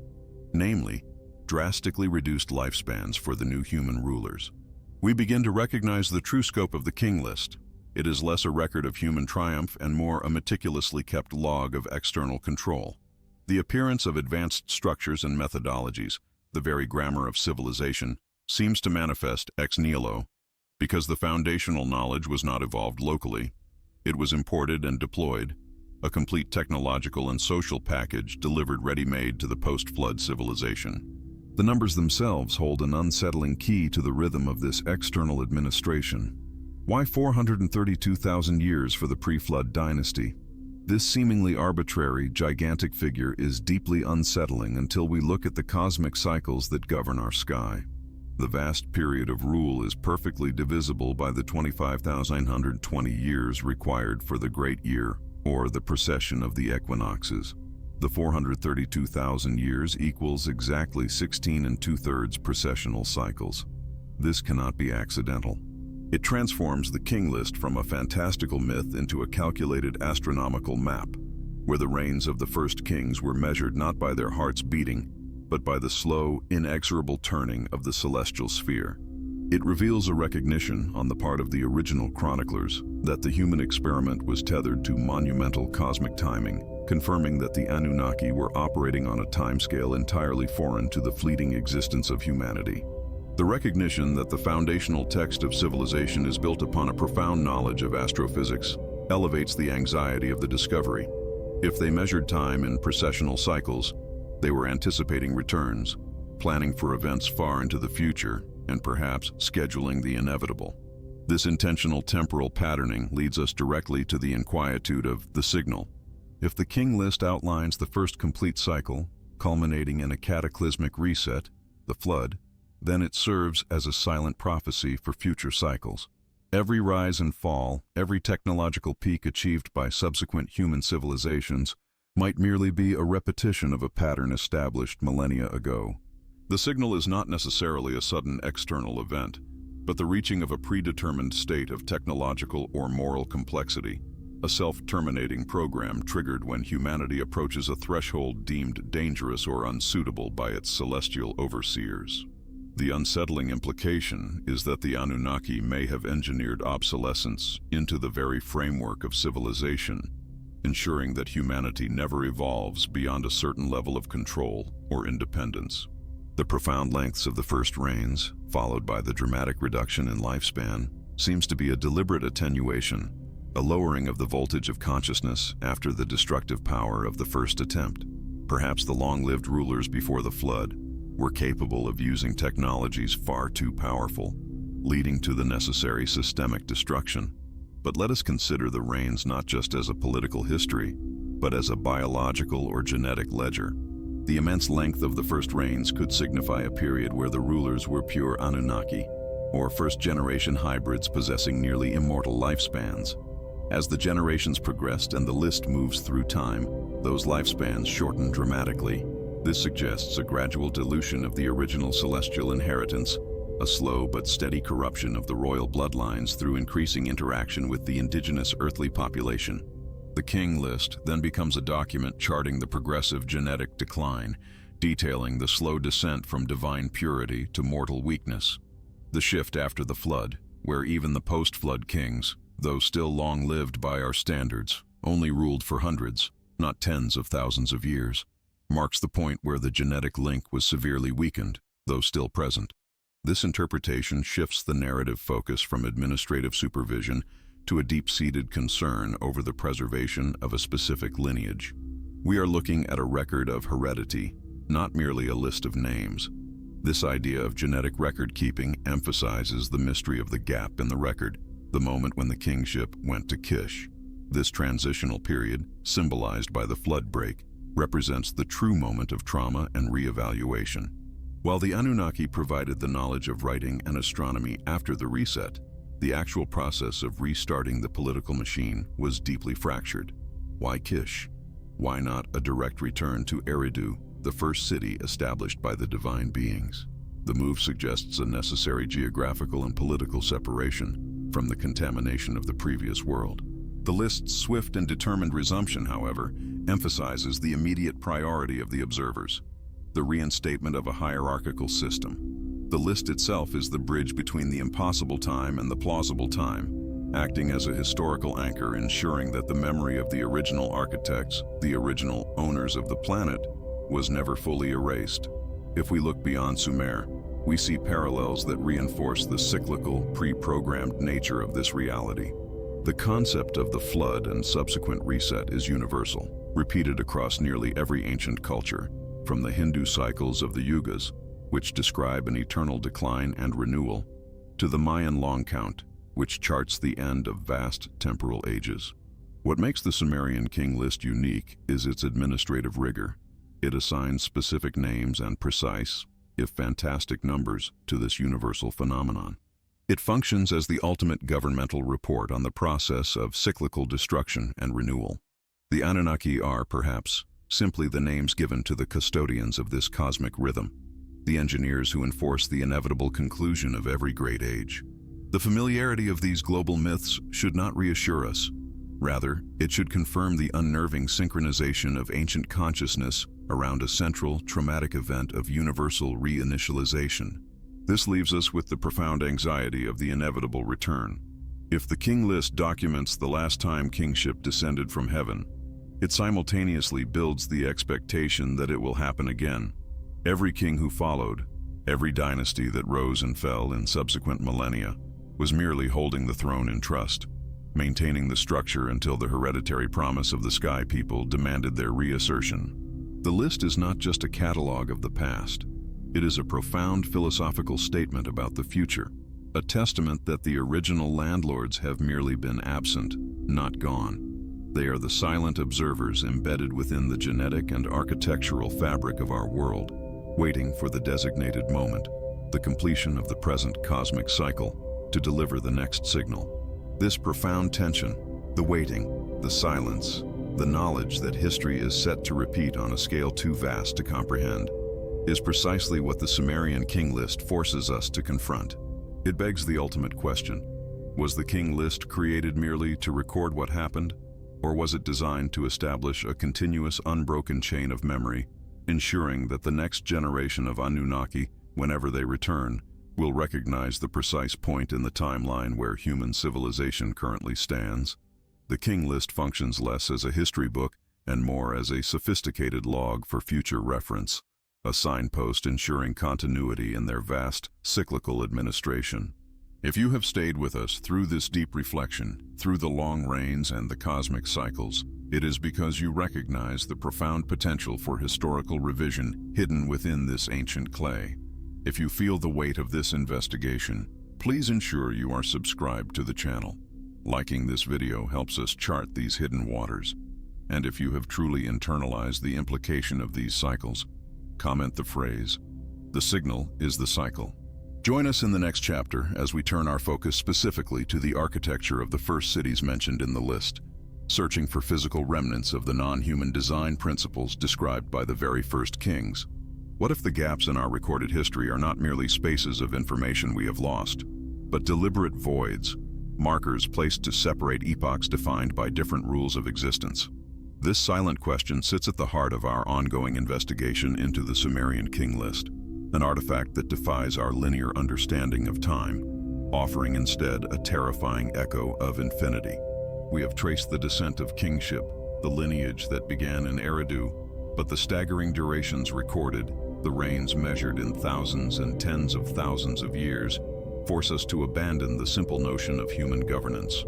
Namely, drastically reduced lifespans for the new human rulers. We begin to recognize the true scope of the King List. It is less a record of human triumph and more a meticulously kept log of external control. The appearance of advanced structures and methodologies, the very grammar of civilization, seems to manifest ex nihilo, because the foundational knowledge was not evolved locally. It was imported and deployed, a complete technological and social package delivered ready-made to the post-flood civilization. The numbers themselves hold an unsettling key to the rhythm of this external administration. Why 432,000 years for the pre-flood dynasty? This seemingly arbitrary, gigantic figure is deeply unsettling until we look at the cosmic cycles that govern our sky. The vast period of rule is perfectly divisible by the 25,920 years required for the Great Year, or the precession of the equinoxes. The 432,000 years equals exactly 16 2/3 precessional cycles. This cannot be accidental. It transforms the King List from a fantastical myth into a calculated astronomical map, where the reigns of the first kings were measured not by their hearts beating, but by the slow, inexorable turning of the celestial sphere. It reveals a recognition on the part of the original chroniclers that the human experiment was tethered to monumental cosmic timing, confirming that the Anunnaki were operating on a timescale entirely foreign to the fleeting existence of humanity. The recognition that the foundational text of civilization is built upon a profound knowledge of astrophysics elevates the anxiety of the discovery. If they measured time in precessional cycles, they were anticipating returns, planning for events far into the future, and perhaps scheduling the inevitable. This intentional temporal patterning leads us directly to the inquietude of the signal. If the King List outlines the first complete cycle, culminating in a cataclysmic reset, the flood, then it serves as a silent prophecy for future cycles. Every rise and fall, every technological peak achieved by subsequent human civilizations might merely be a repetition of a pattern established millennia ago. The signal is not necessarily a sudden external event, but the reaching of a predetermined state of technological or moral complexity, a self-terminating program triggered when humanity approaches a threshold deemed dangerous or unsuitable by its celestial overseers. The unsettling implication is that the Anunnaki may have engineered obsolescence into the very framework of civilization, ensuring that humanity never evolves beyond a certain level of control or independence. The profound lengths of the first reigns, followed by the dramatic reduction in lifespan, seems to be a deliberate attenuation, a lowering of the voltage of consciousness after the destructive power of the first attempt. Perhaps the long-lived rulers before the flood were capable of using technologies far too powerful, leading to the necessary systemic destruction. But let us consider the reigns not just as a political history, but as a biological or genetic ledger. The immense length of the first reigns could signify a period where the rulers were pure Anunnaki, or first-generation hybrids possessing nearly immortal lifespans. As the generations progressed and the list moves through time, those lifespans shorten dramatically. This suggests a gradual dilution of the original celestial inheritance, a slow but steady corruption of the royal bloodlines through increasing interaction with the indigenous earthly population. The King List then becomes a document charting the progressive genetic decline, detailing the slow descent from divine purity to mortal weakness. The shift after the flood, where even the post-flood kings, though still long-lived by our standards, only ruled for hundreds, not tens of thousands of years, marks the point where the genetic link was severely weakened, though still present. This interpretation shifts the narrative focus from administrative supervision to a deep-seated concern over the preservation of a specific lineage. We are looking at a record of heredity, not merely a list of names. This idea of genetic record-keeping emphasizes the mystery of the gap in the record, the moment when the kingship went to Kish. This transitional period, symbolized by the flood break, represents the true moment of trauma and reevaluation. While the Anunnaki provided the knowledge of writing and astronomy after the reset, the actual process of restarting the political machine was deeply fractured. Why Kish? Why not a direct return to Eridu, the first city established by the divine beings? The move suggests a necessary geographical and political separation from the contamination of the previous world. The list's swift and determined resumption, however, emphasizes the immediate priority of the observers, the reinstatement of a hierarchical system. The list itself is the bridge between the impossible time and the plausible time, acting as a historical anchor ensuring that the memory of the original architects, the original owners of the planet, was never fully erased. If we look beyond Sumer, we see parallels that reinforce the cyclical, pre-programmed nature of this reality. The concept of the flood and subsequent reset is universal, repeated across nearly every ancient culture, from the Hindu cycles of the yugas, which describe an eternal decline and renewal, to the Mayan long count, which charts the end of vast temporal ages. What makes the Sumerian King List unique is its administrative rigor. It assigns specific names and precise, if fantastic, numbers to this universal phenomenon. It functions as the ultimate governmental report on the process of cyclical destruction and renewal. The Anunnaki are, perhaps, simply the names given to the custodians of this cosmic rhythm, the engineers who enforce the inevitable conclusion of every great age. The familiarity of these global myths should not reassure us. Rather, it should confirm the unnerving synchronization of ancient consciousness around a central, traumatic event of universal reinitialization. This leaves us with the profound anxiety of the inevitable return. If the King List documents the last time kingship descended from heaven, It simultaneously builds the expectation that it will happen again. Every king who followed, every dynasty that rose and fell in subsequent millennia, was merely holding the throne in trust, maintaining the structure until the hereditary promise of the Sky People demanded their reassertion. The list is not just a catalog of the past. It is a profound philosophical statement about the future, a testament that the original landlords have merely been absent, not gone. They are the silent observers embedded within the genetic and architectural fabric of our world, waiting for the designated moment, the completion of the present cosmic cycle, to deliver the next signal. This profound tension, the waiting, the silence, the knowledge that history is set to repeat on a scale too vast to comprehend, is precisely what the Sumerian King List forces us to confront. It begs the ultimate question: was the King List created merely to record what happened, or was it designed to establish a continuous, unbroken chain of memory, ensuring that the next generation of Anunnaki, whenever they return, will recognize the precise point in the timeline where human civilization currently stands? The King List functions less as a history book and more as a sophisticated log for future reference, a signpost ensuring continuity in their vast, cyclical administration. If you have stayed with us through this deep reflection, through the long reigns and the cosmic cycles, it is because you recognize the profound potential for historical revision hidden within this ancient clay. If you feel the weight of this investigation, please ensure you are subscribed to the channel. Liking this video helps us chart these hidden waters. And if you have truly internalized the implication of these cycles, comment the phrase, "The signal is the cycle." Join us in the next chapter as we turn our focus specifically to the architecture of the first cities mentioned in the list, searching for physical remnants of the non-human design principles described by the very first kings. What if the gaps in our recorded history are not merely spaces of information we have lost, but deliberate voids, markers placed to separate epochs defined by different rules of existence? This silent question sits at the heart of our ongoing investigation into the Sumerian King List, an artifact that defies our linear understanding of time, offering instead a terrifying echo of infinity. We have traced the descent of kingship, the lineage that began in Eridu, but the staggering durations recorded, the reigns measured in thousands and tens of thousands of years, force us to abandon the simple notion of human governance.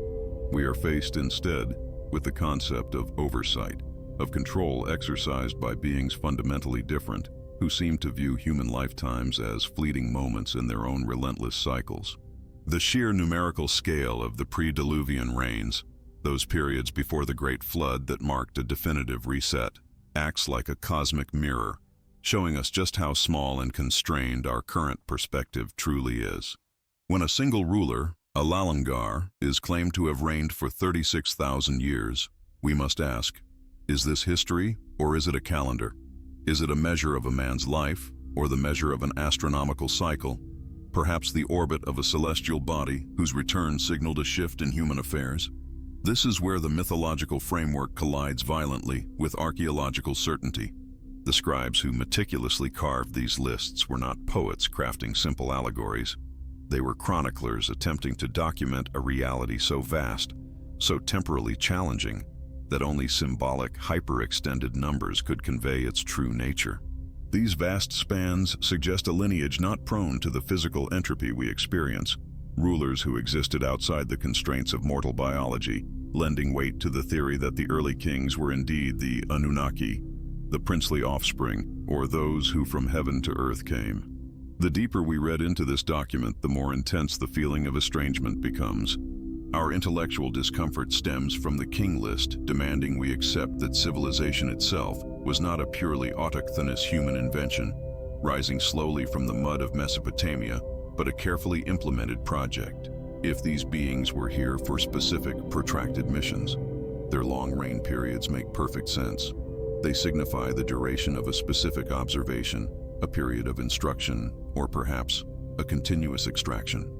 We are faced instead with the concept of oversight, of control exercised by beings fundamentally different, who seem to view human lifetimes as fleeting moments in their own relentless cycles. The sheer numerical scale of the pre-Diluvian reigns, those periods before the Great Flood that marked a definitive reset, acts like a cosmic mirror, showing us just how small and constrained our current perspective truly is. When a single ruler, a Lalangar, is claimed to have reigned for 36,000 years, we must ask, is this history or is it a calendar? Is it a measure of a man's life or the measure of an astronomical cycle? Perhaps the orbit of a celestial body whose return signaled a shift in human affairs? This is where the mythological framework collides violently with archaeological certainty. The scribes who meticulously carved these lists were not poets crafting simple allegories. They were chroniclers attempting to document a reality so vast, so temporally challenging, that only symbolic, hyper-extended numbers could convey its true nature. These vast spans suggest a lineage not prone to the physical entropy we experience, rulers who existed outside the constraints of mortal biology, lending weight to the theory that the early kings were indeed the Anunnaki, the princely offspring, or those who from heaven to earth came. The deeper we read into this document, the more intense the feeling of estrangement becomes. Our intellectual discomfort stems from the King List demanding we accept that civilization itself was not a purely autochthonous human invention, rising slowly from the mud of Mesopotamia, but a carefully implemented project. If these beings were here for specific, protracted missions, their long reign periods make perfect sense. They signify the duration of a specific observation, a period of instruction, or perhaps a continuous extraction.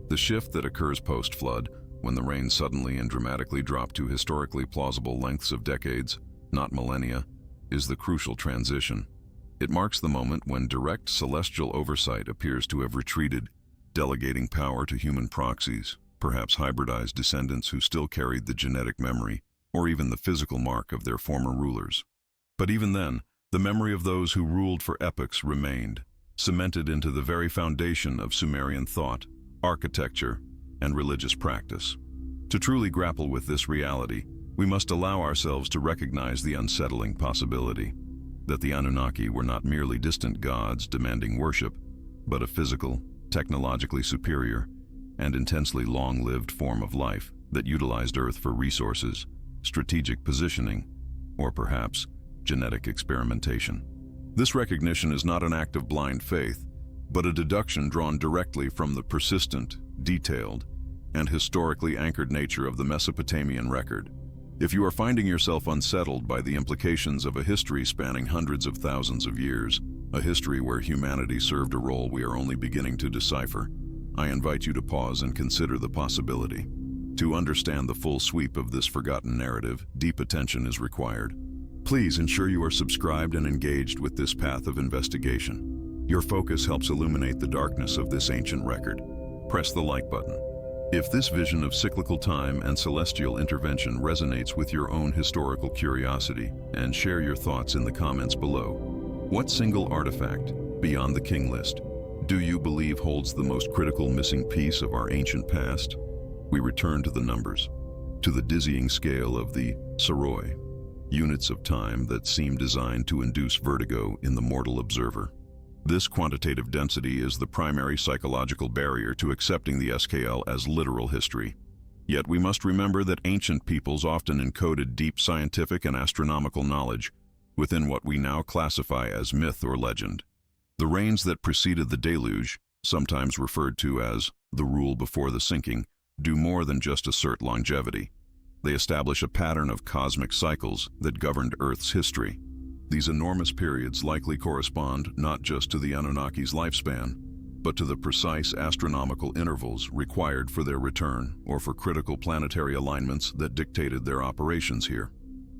The shift that occurs post-flood, when the rains suddenly and dramatically drop to historically plausible lengths of decades, not millennia, is the crucial transition. It marks the moment when direct celestial oversight appears to have retreated, delegating power to human proxies, perhaps hybridized descendants who still carried the genetic memory, or even the physical mark of their former rulers. But even then, the memory of those who ruled for epochs remained, cemented into the very foundation of Sumerian thought, architecture, and religious practice. To truly grapple with this reality, we must allow ourselves to recognize the unsettling possibility that the Anunnaki were not merely distant gods demanding worship, but a physical, technologically superior, and intensely long-lived form of life that utilized Earth for resources, strategic positioning, or perhaps genetic experimentation. This recognition is not an act of blind faith, but a deduction drawn directly from the persistent, detailed, and historically anchored nature of the Mesopotamian record. If you are finding yourself unsettled by the implications of a history spanning hundreds of thousands of years, a history where humanity served a role we are only beginning to decipher, I invite you to pause and consider the possibility. To understand the full sweep of this forgotten narrative, deep attention is required. Please ensure you are subscribed and engaged with this path of investigation. Your focus helps illuminate the darkness of this ancient record. Press the like button. If this vision of cyclical time and celestial intervention resonates with your own historical curiosity, and share your thoughts in the comments below. What single artifact, beyond the King List, do you believe holds the most critical missing piece of our ancient past? We return to the numbers, to the dizzying scale of the Saroi, units of time that seem designed to induce vertigo in the mortal observer. This quantitative density is the primary psychological barrier to accepting the SKL as literal history. Yet we must remember that ancient peoples often encoded deep scientific and astronomical knowledge within what we now classify as myth or legend. The rains that preceded the deluge, sometimes referred to as the rule before the sinking, do more than just assert longevity. They establish a pattern of cosmic cycles that governed Earth's history. These enormous periods likely correspond not just to the Anunnaki's lifespan, but to the precise astronomical intervals required for their return or for critical planetary alignments that dictated their operations here.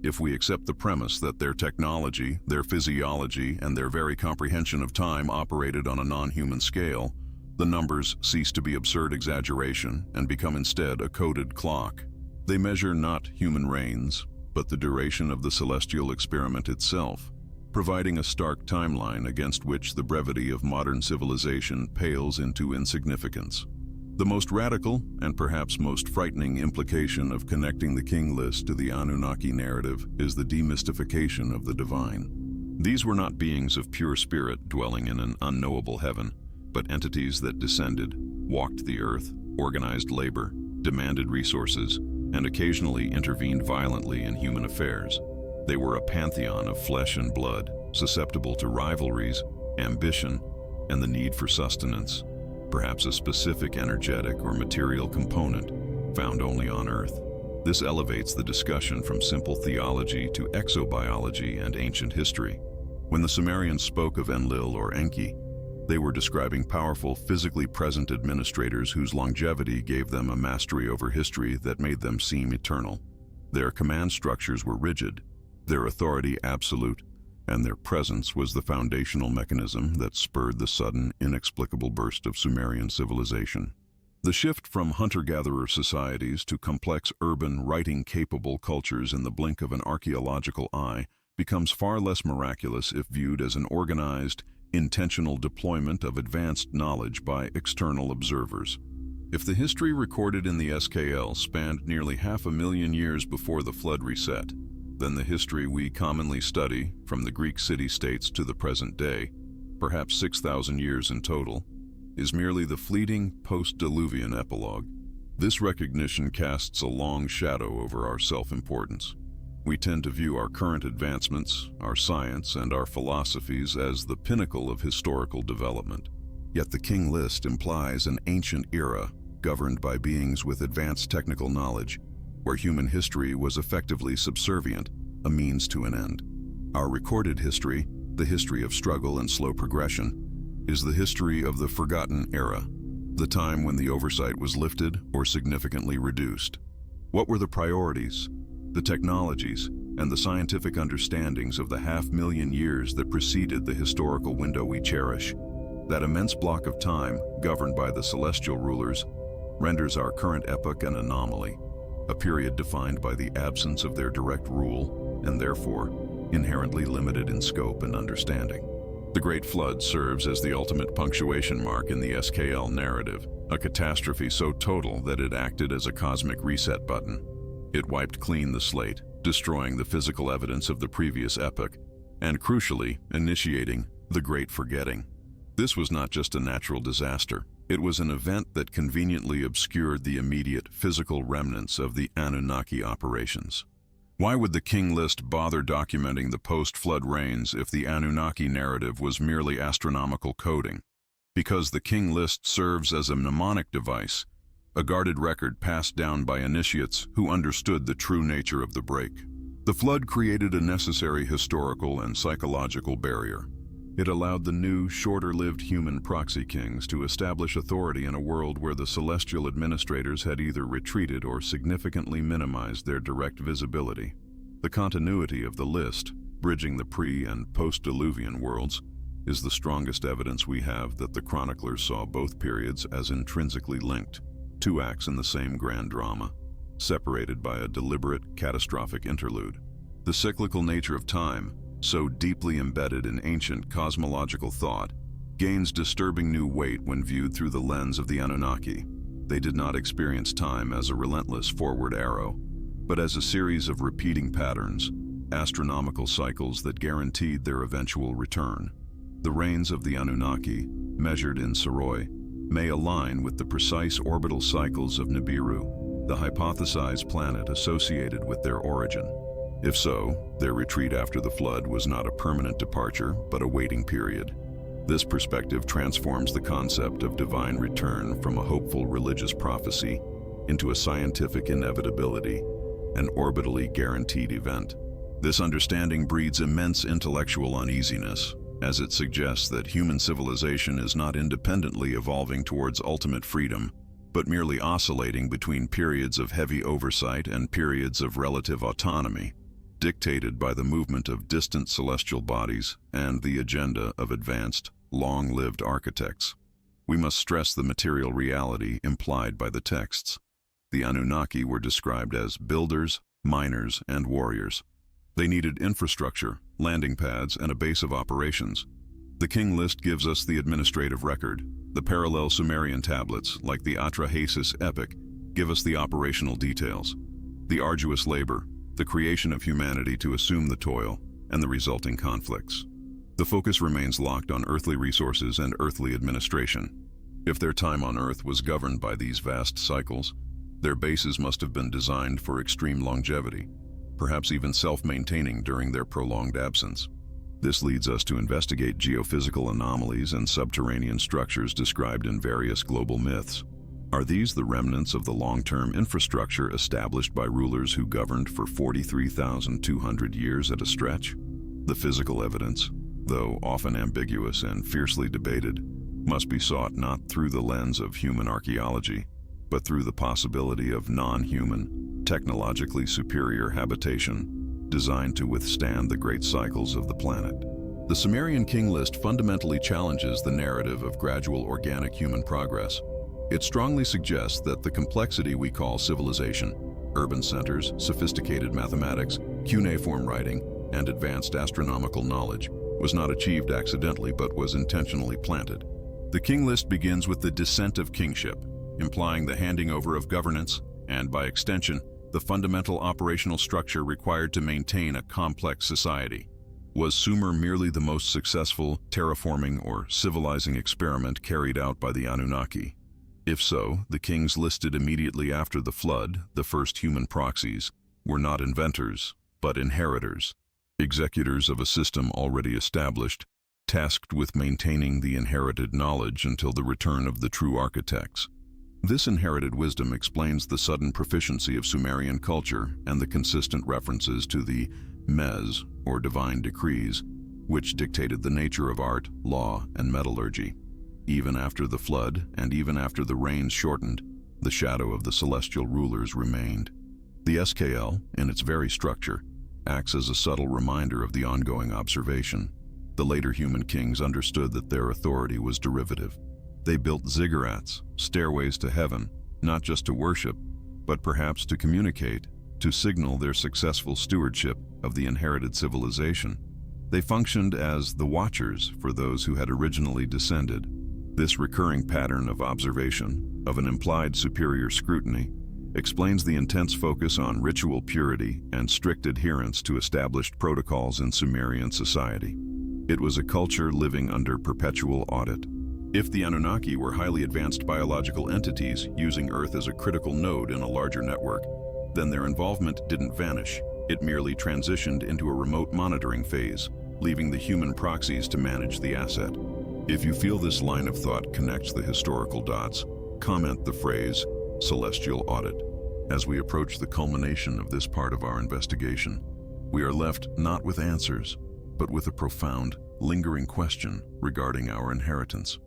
If we accept the premise that their technology, their physiology, and their very comprehension of time operated on a non-human scale, the numbers cease to be absurd exaggeration and become instead a coded clock. They measure not human reigns, but the duration of the celestial experiment itself, providing a stark timeline against which the brevity of modern civilization pales into insignificance. The most radical and perhaps most frightening implication of connecting the King List to the Anunnaki narrative is the demystification of the divine. These were not beings of pure spirit dwelling in an unknowable heaven, but entities that descended, walked the earth, organized labor, demanded resources, and occasionally intervened violently in human affairs. They were a pantheon of flesh and blood, susceptible to rivalries, ambition, and the need for sustenance, perhaps a specific energetic or material component found only on Earth. This elevates the discussion from simple theology to exobiology and ancient history. When the Sumerians spoke of Enlil or Enki, they were describing powerful, physically present administrators whose longevity gave them a mastery over history that made them seem eternal. Their command structures were rigid, their authority absolute, and their presence was the foundational mechanism that spurred the sudden, inexplicable burst of Sumerian civilization. The shift from hunter-gatherer societies to complex, urban, writing-capable cultures in the blink of an archaeological eye becomes far less miraculous if viewed as an organized, intentional deployment of advanced knowledge by external observers. If the history recorded in the SKL spanned nearly 500,000 years before the flood reset, then the history we commonly study, from the Greek city-states to the present day, perhaps 6,000 years in total, is merely the fleeting post-diluvian epilogue. This recognition casts a long shadow over our self-importance. We tend to view our current advancements, our science, and our philosophies as the pinnacle of historical development. Yet the King List implies an ancient era governed by beings with advanced technical knowledge, where human history was effectively subservient, a means to an end. Our recorded history, the history of struggle and slow progression, is the history of the forgotten era, the time when the oversight was lifted or significantly reduced. What were the priorities, the technologies, and the scientific understandings of the 500,000 years that preceded the historical window we cherish? That immense block of time, governed by the celestial rulers, renders our current epoch an anomaly. a period defined by the absence of their direct rule and therefore inherently limited in scope and understanding. The Great Flood serves as the ultimate punctuation mark in the SKL narrative, a catastrophe so total that it acted as a cosmic reset button. It wiped clean the slate, destroying the physical evidence of the previous epoch, and crucially, initiating the Great Forgetting. This was not just a natural disaster. It was an event that conveniently obscured the immediate physical remnants of the Anunnaki operations. Why would the King List bother documenting the post-flood rains if the Anunnaki narrative was merely astronomical coding? Because the King List serves as a mnemonic device, a guarded record passed down by initiates who understood the true nature of the break. The flood created a necessary historical and psychological barrier. It allowed the new, shorter-lived human proxy kings to establish authority in a world where the celestial administrators had either retreated or significantly minimized their direct visibility. The continuity of the list, bridging the pre- and post-Diluvian worlds, is the strongest evidence we have that the chroniclers saw both periods as intrinsically linked, two acts in the same grand drama, separated by a deliberate, catastrophic interlude. The cyclical nature of time, so deeply embedded in ancient cosmological thought, gains disturbing new weight when viewed through the lens of the Anunnaki. They did not experience time as a relentless forward arrow, but as a series of repeating patterns, astronomical cycles that guaranteed their eventual return. The reigns of the Anunnaki, measured in Soroi, may align with the precise orbital cycles of Nibiru, the hypothesized planet associated with their origin. If so, their retreat after the flood was not a permanent departure, but a waiting period. This perspective transforms the concept of divine return from a hopeful religious prophecy into a scientific inevitability, an orbitally guaranteed event. This understanding breeds immense intellectual uneasiness, as it suggests that human civilization is not independently evolving towards ultimate freedom, but merely oscillating between periods of heavy oversight and periods of relative autonomy, dictated by the movement of distant celestial bodies and the agenda of advanced, long-lived architects. We must stress the material reality implied by the texts. The Anunnaki were described as builders, miners, and warriors. They needed infrastructure, landing pads, and a base of operations. The King List gives us the administrative record. The parallel Sumerian tablets, like the Atrahasis epic, give us the operational details. The arduous labor, the creation of humanity to assume the toil, and the resulting conflicts. The focus remains locked on earthly resources and earthly administration. If their time on Earth was governed by these vast cycles, their bases must have been designed for extreme longevity, perhaps even self-maintaining during their prolonged absence. This leads us to investigate geophysical anomalies and subterranean structures described in various global myths. Are these the remnants of the long-term infrastructure established by rulers who governed for 43,200 years at a stretch? The physical evidence, though often ambiguous and fiercely debated, must be sought not through the lens of human archaeology, but through the possibility of non-human, technologically superior habitation designed to withstand the great cycles of the planet. The Sumerian King List fundamentally challenges the narrative of gradual organic human progress. It strongly suggests that the complexity we call civilization, urban centers, sophisticated mathematics, cuneiform writing, and advanced astronomical knowledge, was not achieved accidentally but was intentionally planted. The King List begins with the descent of kingship, implying the handing over of governance, and by extension, the fundamental operational structure required to maintain a complex society. Was Sumer merely the most successful terraforming or civilizing experiment carried out by the Anunnaki? If so, the kings listed immediately after the flood, the first human proxies, were not inventors, but inheritors, executors of a system already established, tasked with maintaining the inherited knowledge until the return of the true architects. This inherited wisdom explains the sudden proficiency of Sumerian culture and the consistent references to the Mez, or divine decrees, which dictated the nature of art, law, and metallurgy. Even after the flood, and even after the rains shortened, the shadow of the celestial rulers remained. The SKL, in its very structure, acts as a subtle reminder of the ongoing observation. The later human kings understood that their authority was derivative. They built ziggurats, stairways to heaven, not just to worship, but perhaps to communicate, to signal their successful stewardship of the inherited civilization. They functioned as the watchers for those who had originally descended. This recurring pattern of observation, of an implied superior scrutiny, explains the intense focus on ritual purity and strict adherence to established protocols in Sumerian society. It was a culture living under perpetual audit. If the Anunnaki were highly advanced biological entities using Earth as a critical node in a larger network, then their involvement didn't vanish. It merely transitioned into a remote monitoring phase, leaving the human proxies to manage the asset. If you feel this line of thought connects the historical dots, comment the phrase, celestial audit. As we approach the culmination of this part of our investigation, we are left not with answers, but with a profound, lingering question regarding our inheritance.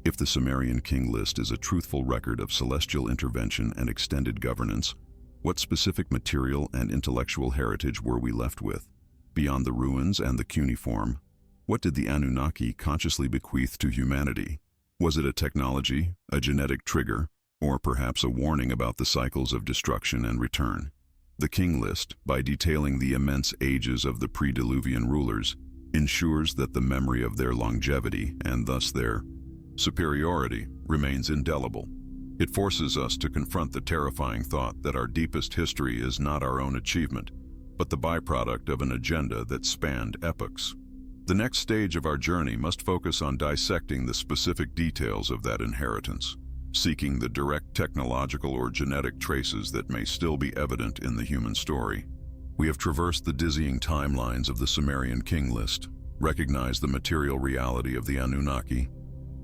If the Sumerian King List is a truthful record of celestial intervention and extended governance, what specific material and intellectual heritage were we left with? Beyond the ruins and the cuneiform, what did the Anunnaki consciously bequeath to humanity? Was it a technology, a genetic trigger, or perhaps a warning about the cycles of destruction and return? The King List, by detailing the immense ages of the pre-Diluvian rulers, ensures that the memory of their longevity, and thus their superiority, remains indelible. It forces us to confront the terrifying thought that our deepest history is not our own achievement, but the byproduct of an agenda that spanned epochs. The next stage of our journey must focus on dissecting the specific details of that inheritance, seeking the direct technological or genetic traces that may still be evident in the human story. We have traversed the dizzying timelines of the Sumerian King List, recognized the material reality of the Anunnaki,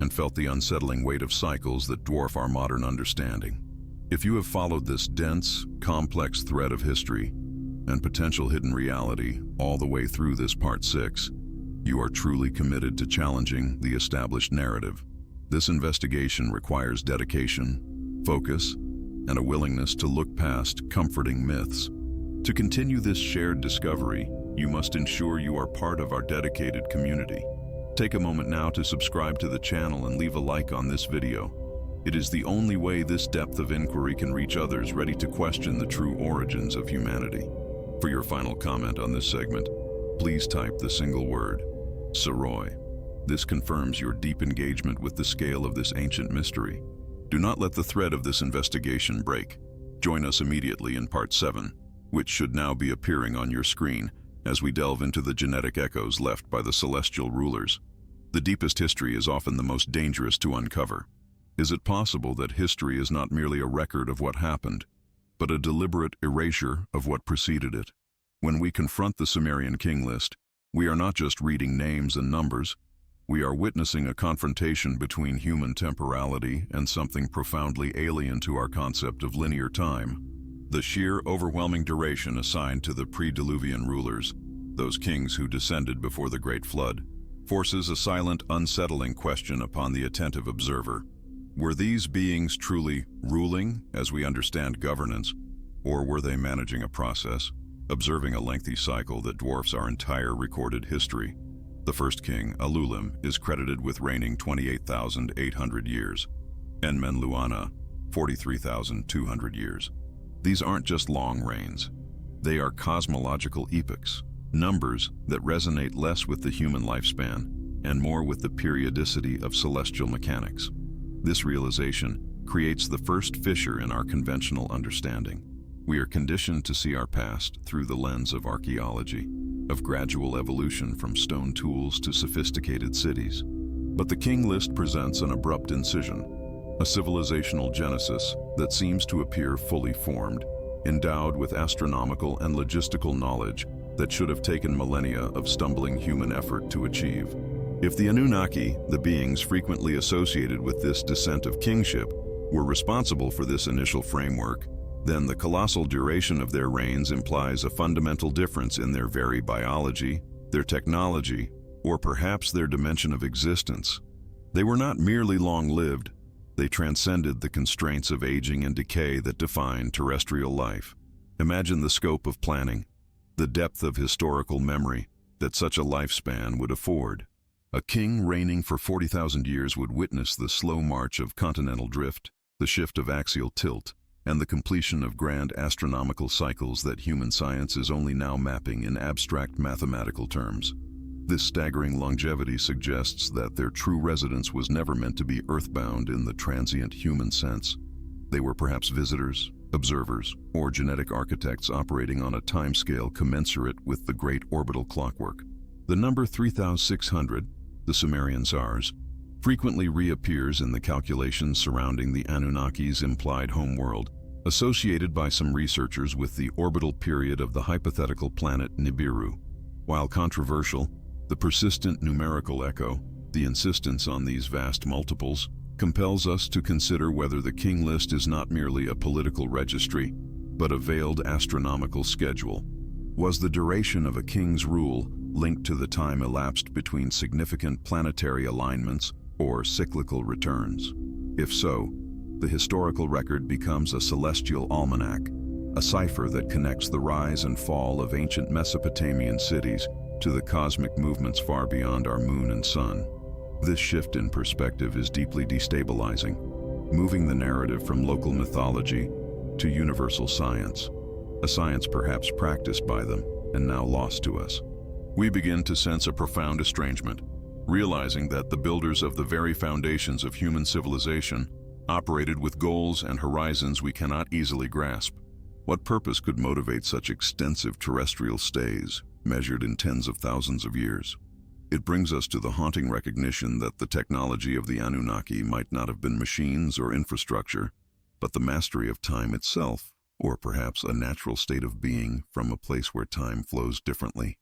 and felt the unsettling weight of cycles that dwarf our modern understanding. If you have followed this dense, complex thread of history and potential hidden reality all the way through this Part 6, you are truly committed to challenging the established narrative. This investigation requires dedication, focus, and a willingness to look past comforting myths. To continue this shared discovery, you must ensure you are part of our dedicated community. Take a moment now to subscribe to the channel and leave a like on this video. It is the only way this depth of inquiry can reach others ready to question the true origins of humanity. For your final comment on this segment, please type the single word, Saroi. This confirms your deep engagement with the scale of this ancient mystery. Do not let the thread of this investigation break. Join us immediately in Part 7, which should now be appearing on your screen, as we delve into the genetic echoes left by the celestial rulers. The deepest history is often the most dangerous to uncover. Is it possible that history is not merely a record of what happened, but a deliberate erasure of what preceded it? When we confront the Sumerian King List, we are not just reading names and numbers, we are witnessing a confrontation between human temporality and something profoundly alien to our concept of linear time. The sheer, overwhelming duration assigned to the pre-Diluvian rulers, those kings who descended before the Great Flood, forces a silent, unsettling question upon the attentive observer. Were these beings truly ruling, as we understand governance, or were they managing a process, observing a lengthy cycle that dwarfs our entire recorded history? The first king, Alulim, is credited with reigning 28,800 years, Enmenluana, 43,200 years. These aren't just long reigns. They are cosmological epochs, numbers that resonate less with the human lifespan and more with the periodicity of celestial mechanics. This realization creates the first fissure in our conventional understanding. We are conditioned to see our past through the lens of archaeology, of gradual evolution from stone tools to sophisticated cities. But the King List presents an abrupt incision, a civilizational genesis that seems to appear fully formed, endowed with astronomical and logistical knowledge that should have taken millennia of stumbling human effort to achieve. If the Anunnaki, the beings frequently associated with this descent of kingship, were responsible for this initial framework, then the colossal duration of their reigns implies a fundamental difference in their very biology, their technology, or perhaps their dimension of existence. They were not merely long-lived. They transcended the constraints of aging and decay that define terrestrial life. Imagine the scope of planning, the depth of historical memory that such a lifespan would afford. A king reigning for 40,000 years would witness the slow march of continental drift, the shift of axial tilt, and the completion of grand astronomical cycles that human science is only now mapping in abstract mathematical terms. This staggering longevity suggests that their true residence was never meant to be earthbound in the transient human sense. They were perhaps visitors, observers, or genetic architects operating on a timescale commensurate with the great orbital clockwork. The number 3600, the Sumerian SARS, frequently reappears in the calculations surrounding the Anunnaki's implied homeworld, associated by some researchers with the orbital period of the hypothetical planet Nibiru. While controversial, the persistent numerical echo, the insistence on these vast multiples, compels us to consider whether the King List is not merely a political registry, but a veiled astronomical schedule. Was the duration of a king's rule linked to the time elapsed between significant planetary alignments or cyclical returns? If so, the historical record becomes a celestial almanac, a cipher that connects the rise and fall of ancient Mesopotamian cities to the cosmic movements far beyond our moon and sun. This shift in perspective is deeply destabilizing, moving the narrative from local mythology to universal science, a science perhaps practiced by them and now lost to us. We begin to sense a profound estrangement, realizing that the builders of the very foundations of human civilization operated with goals and horizons we cannot easily grasp. What purpose could motivate such extensive terrestrial stays, measured in tens of thousands of years? It brings us to the haunting recognition that the technology of the Anunnaki might not have been machines or infrastructure, but the mastery of time itself, or perhaps a natural state of being from a place where time flows differently.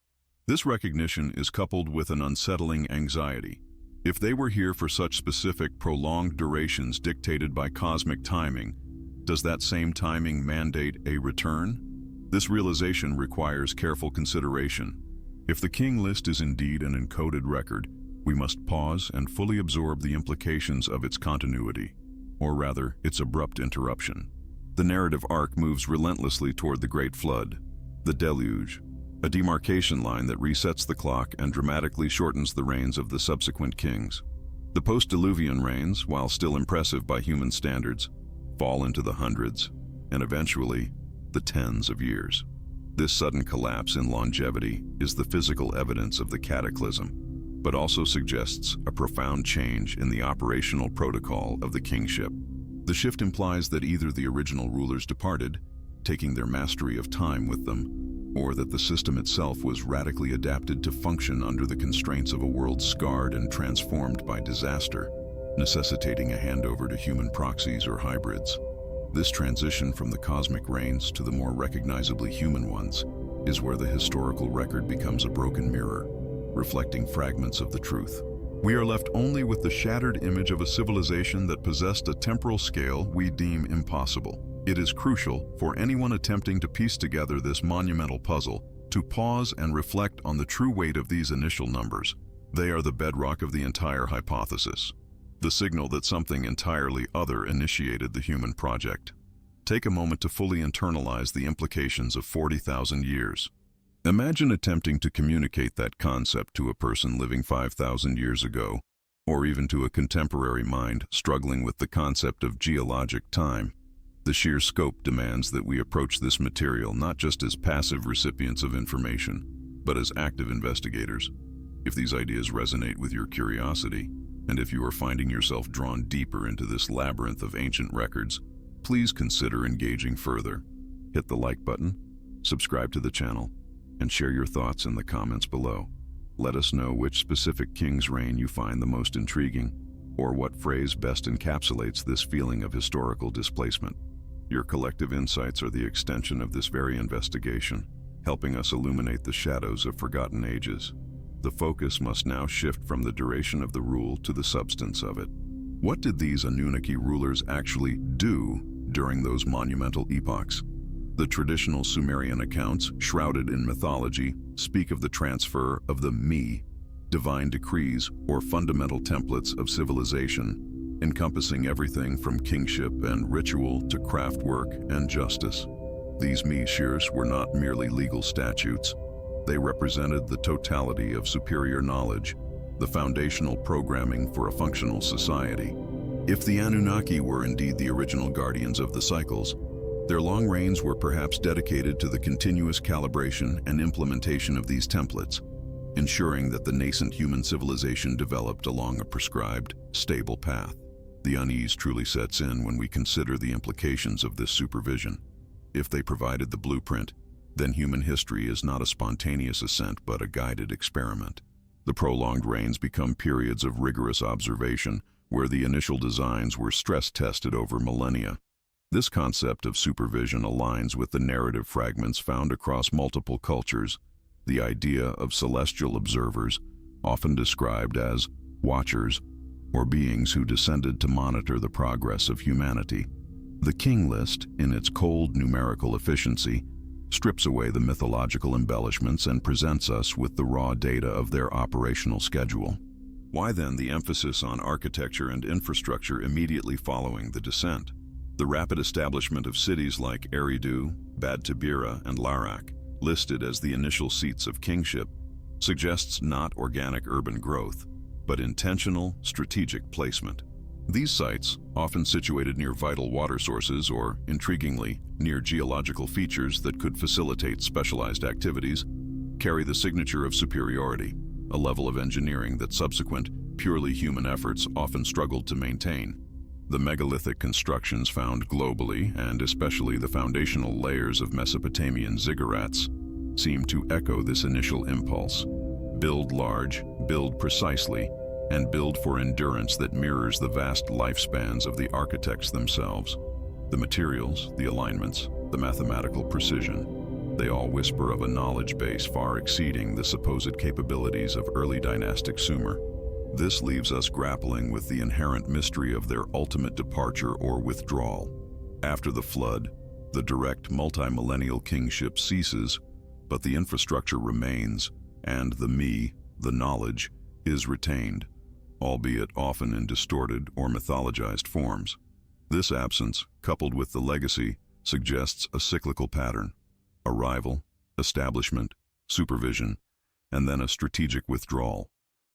This recognition is coupled with an unsettling anxiety. If they were here for such specific, prolonged durations dictated by cosmic timing, does that same timing mandate a return? This realization requires careful consideration. If the King List is indeed an encoded record, we must pause and fully absorb the implications of its continuity, or rather, its abrupt interruption. The narrative arc moves relentlessly toward the Great Flood, the Deluge, a demarcation line that resets the clock and dramatically shortens the reigns of the subsequent kings. The post-Diluvian reigns, while still impressive by human standards, fall into the hundreds, and eventually, the tens of years. This sudden collapse in longevity is the physical evidence of the cataclysm, but also suggests a profound change in the operational protocol of the kingship. The shift implies that either the original rulers departed, taking their mastery of time with them, or that the system itself was radically adapted to function under the constraints of a world scarred and transformed by disaster, necessitating a handover to human proxies or hybrids. This transition from the cosmic reigns to the more recognizably human ones is where the historical record becomes a broken mirror, reflecting fragments of the truth. We are left only with the shattered image of a civilization that possessed a temporal scale we deem impossible. It is crucial for anyone attempting to piece together this monumental puzzle to pause and reflect on the true weight of these initial numbers. They are the bedrock of the entire hypothesis, the signal that something entirely other initiated the human project. Take a moment to fully internalize the implications of 40,000 years. Imagine attempting to communicate that concept to a person living 5,000 years ago, or even to a contemporary mind struggling with the concept of geologic time. The sheer scope demands that we approach this material not just as passive recipients of information, but as active investigators. If these ideas resonate with your curiosity, and if you are finding yourself drawn deeper into this labyrinth of ancient records, please consider engaging further. Hit the like button, subscribe to the channel, and share your thoughts in the comments below. Let us know which specific king's reign you find the most intriguing, or what phrase best encapsulates this feeling of historical displacement. Your collective insights are the extension of this very investigation, helping us illuminate the shadows of forgotten ages. The focus must now shift from the duration of the rule to the substance of it. What did these Anunnaki rulers actually do during those monumental epochs? The traditional Sumerian accounts, shrouded in mythology, speak of the transfer of the me, divine decrees or fundamental templates of civilization, encompassing everything from kingship and ritual to craftwork and justice. These me-shirs were not merely legal statutes. They represented the totality of superior knowledge, the foundational programming for a functional society. If the Anunnaki were indeed the original guardians of the cycles, Their long reigns were perhaps dedicated to the continuous calibration and implementation of these templates, ensuring that the nascent human civilization developed along a prescribed, stable path. The unease truly sets in when we consider the implications of this supervision. If they provided the blueprint, then human history is not a spontaneous ascent but a guided experiment. The prolonged reigns become periods of rigorous observation, where the initial designs were stress-tested over millennia. This concept of supervision aligns with the narrative fragments found across multiple cultures, the idea of celestial observers, often described as watchers, or beings who descended to monitor the progress of humanity. The King List, in its cold numerical efficiency, strips away the mythological embellishments and presents us with the raw data of their operational schedule. Why then the emphasis on architecture and infrastructure immediately following the descent? The rapid establishment of cities like Eridu, Bad Tabira, and Larak, listed as the initial seats of kingship, suggests not organic urban growth, but intentional, strategic placement. These sites, often situated near vital water sources or, intriguingly, near geological features that could facilitate specialized activities, carry the signature of superiority, a level of engineering that subsequent, purely human efforts often struggled to maintain. The megalithic constructions found globally, and especially the foundational layers of Mesopotamian ziggurats, seem to echo this initial impulse. Build large, build precisely, and build for endurance that mirrors the vast lifespans of the architects themselves. The materials, the alignments, the mathematical precision, they all whisper of a knowledge base far exceeding the supposed capabilities of early dynastic Sumer. This leaves us grappling with the inherent mystery of their ultimate departure or withdrawal. After the flood, the direct multi-millennial kingship ceases, but the infrastructure remains, and the knowledge, is retained, albeit often in distorted or mythologized forms. This absence, coupled with the legacy, suggests a cyclical pattern: arrival, establishment, supervision, and then a strategic withdrawal,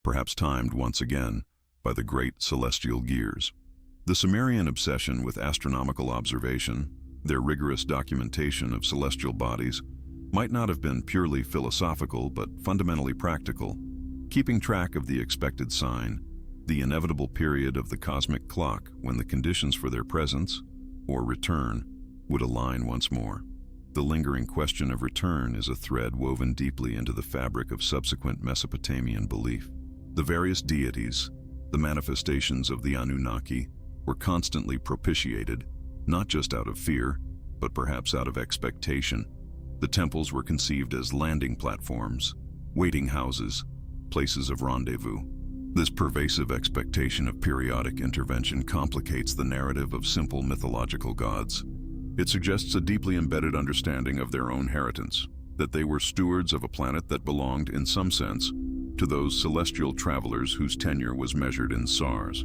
perhaps timed once again by the great celestial gears. The Sumerian obsession with astronomical observation, their rigorous documentation of celestial bodies, might not have been purely philosophical but fundamentally practical, keeping track of the expected sign, the inevitable period of the cosmic clock when the conditions for their presence, or return, would align once more. The lingering question of return is a thread woven deeply into the fabric of subsequent Mesopotamian belief. The various deities, the manifestations of the Anunnaki, were constantly propitiated, not just out of fear, but perhaps out of expectation. The temples were conceived as landing platforms, waiting houses, places of rendezvous. This pervasive expectation of periodic intervention complicates the narrative of simple mythological gods. It suggests a deeply embedded understanding of their own inheritance, that they were stewards of a planet that belonged, in some sense, to those celestial travelers whose tenure was measured in SARs.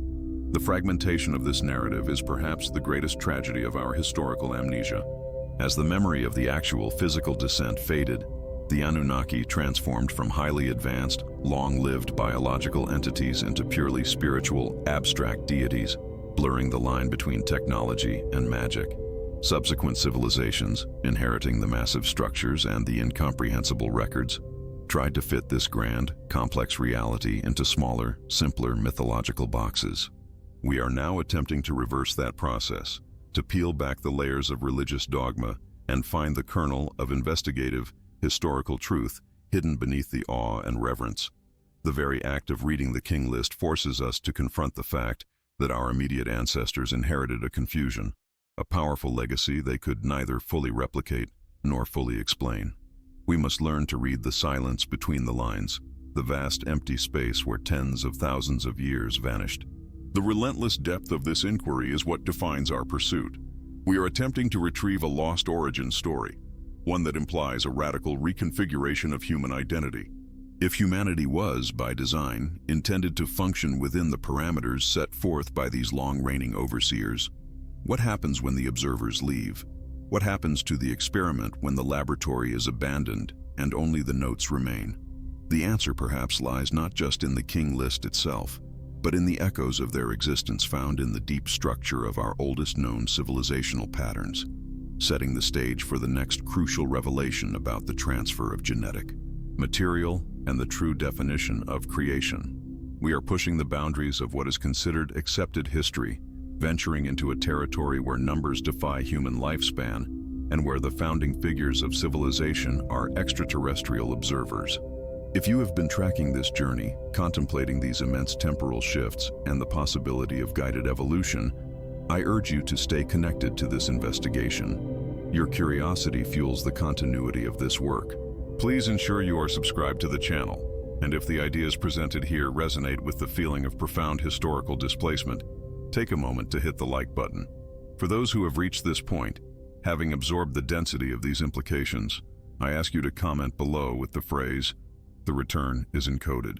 The fragmentation of this narrative is perhaps the greatest tragedy of our historical amnesia. As the memory of the actual physical descent faded, the Anunnaki transformed from highly advanced, long-lived biological entities into purely spiritual, abstract deities, blurring the line between technology and magic. Subsequent civilizations, inheriting the massive structures and the incomprehensible records, tried to fit this grand, complex reality into smaller, simpler mythological boxes. We are now attempting to reverse that process, to peel back the layers of religious dogma and find the kernel of investigative, historical truth hidden beneath the awe and reverence. The very act of reading the King List forces us to confront the fact that our immediate ancestors inherited a confusion, a powerful legacy they could neither fully replicate nor fully explain. We must learn to read the silence between the lines, the vast empty space where tens of thousands of years vanished. The relentless depth of this inquiry is what defines our pursuit. We are attempting to retrieve a lost origin story, one that implies a radical reconfiguration of human identity. If humanity was, by design, intended to function within the parameters set forth by these long-reigning overseers, what happens when the observers leave? What happens to the experiment when the laboratory is abandoned and only the notes remain? The answer perhaps lies not just in the King List itself, but in the echoes of their existence found in the deep structure of our oldest known civilizational patterns. setting the stage for the next crucial revelation about the transfer of genetic material and the true definition of creation. We are pushing the boundaries of what is considered accepted history, venturing into a territory where numbers defy human lifespan and where the founding figures of civilization are extraterrestrial observers. If you have been tracking this journey, contemplating these immense temporal shifts and the possibility of guided evolution, I urge you to stay connected to this investigation. Your curiosity fuels the continuity of this work. Please ensure you are subscribed to the channel, and if the ideas presented here resonate with the feeling of profound historical displacement, take a moment to hit the like button. For those who have reached this point, having absorbed the density of these implications, I ask you to comment below with the phrase, "The return is encoded."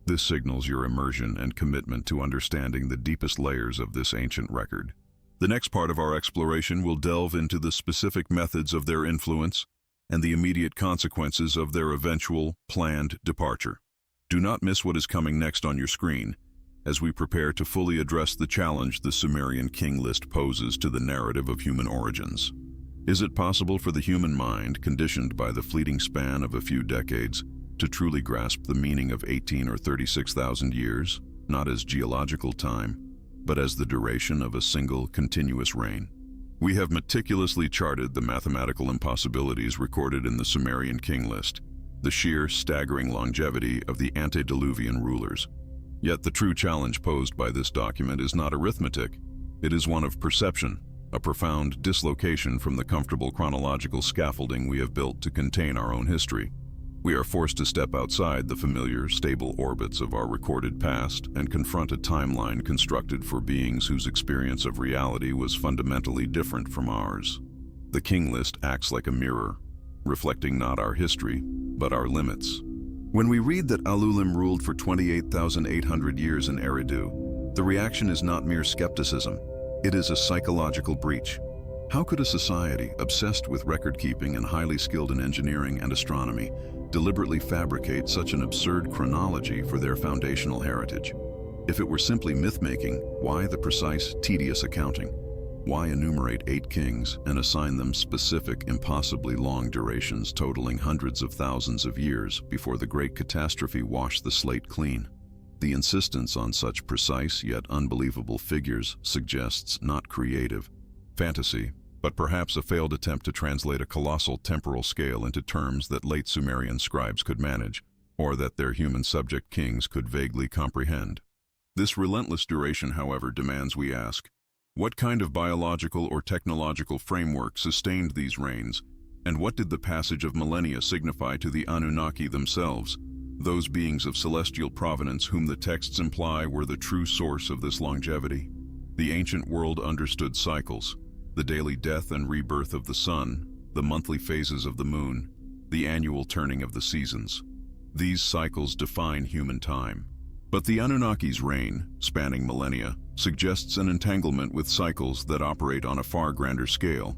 This signals your immersion and commitment to understanding the deepest layers of this ancient record. The next part of our exploration will delve into the specific methods of their influence and the immediate consequences of their eventual, planned departure. Do not miss what is coming next on your screen, as we prepare to fully address the challenge the Sumerian King List poses to the narrative of human origins. Is it possible for the human mind, conditioned by the fleeting span of a few decades, to truly grasp the meaning of 18 or 36,000 years, not as geological time, but as the duration of a single continuous reign? We have meticulously charted the mathematical impossibilities recorded in the Sumerian King List, the sheer, staggering longevity of the antediluvian rulers. Yet the true challenge posed by this document is not arithmetic. It is one of perception, a profound dislocation from the comfortable chronological scaffolding we have built to contain our own history. We are forced to step outside the familiar, stable orbits of our recorded past and confront a timeline constructed for beings whose experience of reality was fundamentally different from ours. The King List acts like a mirror, reflecting not our history, but our limits. When we read that Alulim ruled for 28,800 years in Eridu, the reaction is not mere skepticism, it is a psychological breach. How could a society obsessed with record-keeping and highly skilled in engineering and astronomy deliberately fabricate such an absurd chronology for their foundational heritage? If it were simply myth-making, why the precise, tedious accounting? Why enumerate 8 kings and assign them specific, impossibly long durations totaling hundreds of thousands of years before the great catastrophe washed the slate clean? The insistence on such precise yet unbelievable figures suggests not creative fantasy, but perhaps a failed attempt to translate a colossal temporal scale into terms that late Sumerian scribes could manage, or that their human subject kings could vaguely comprehend. This relentless duration, however, demands we ask, what kind of biological or technological framework sustained these reigns, and what did the passage of millennia signify to the Anunnaki themselves, those beings of celestial provenance whom the texts imply were the true source of this longevity? The ancient world understood cycles, the daily death and rebirth of the sun, the monthly phases of the moon, the annual turning of the seasons. These cycles define human time. But the Anunnaki's reign, spanning millennia, suggests an entanglement with cycles that operate on a far grander scale,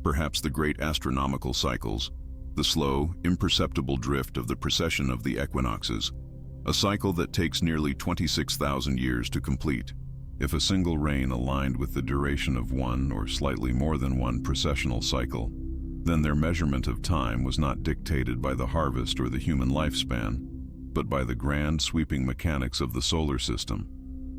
perhaps the great astronomical cycles, the slow, imperceptible drift of the precession of the equinoxes, a cycle that takes nearly 26,000 years to complete. If a single reign aligned with the duration of one or slightly more than one precessional cycle, then their measurement of time was not dictated by the harvest or the human lifespan, but by the grand sweeping mechanics of the solar system.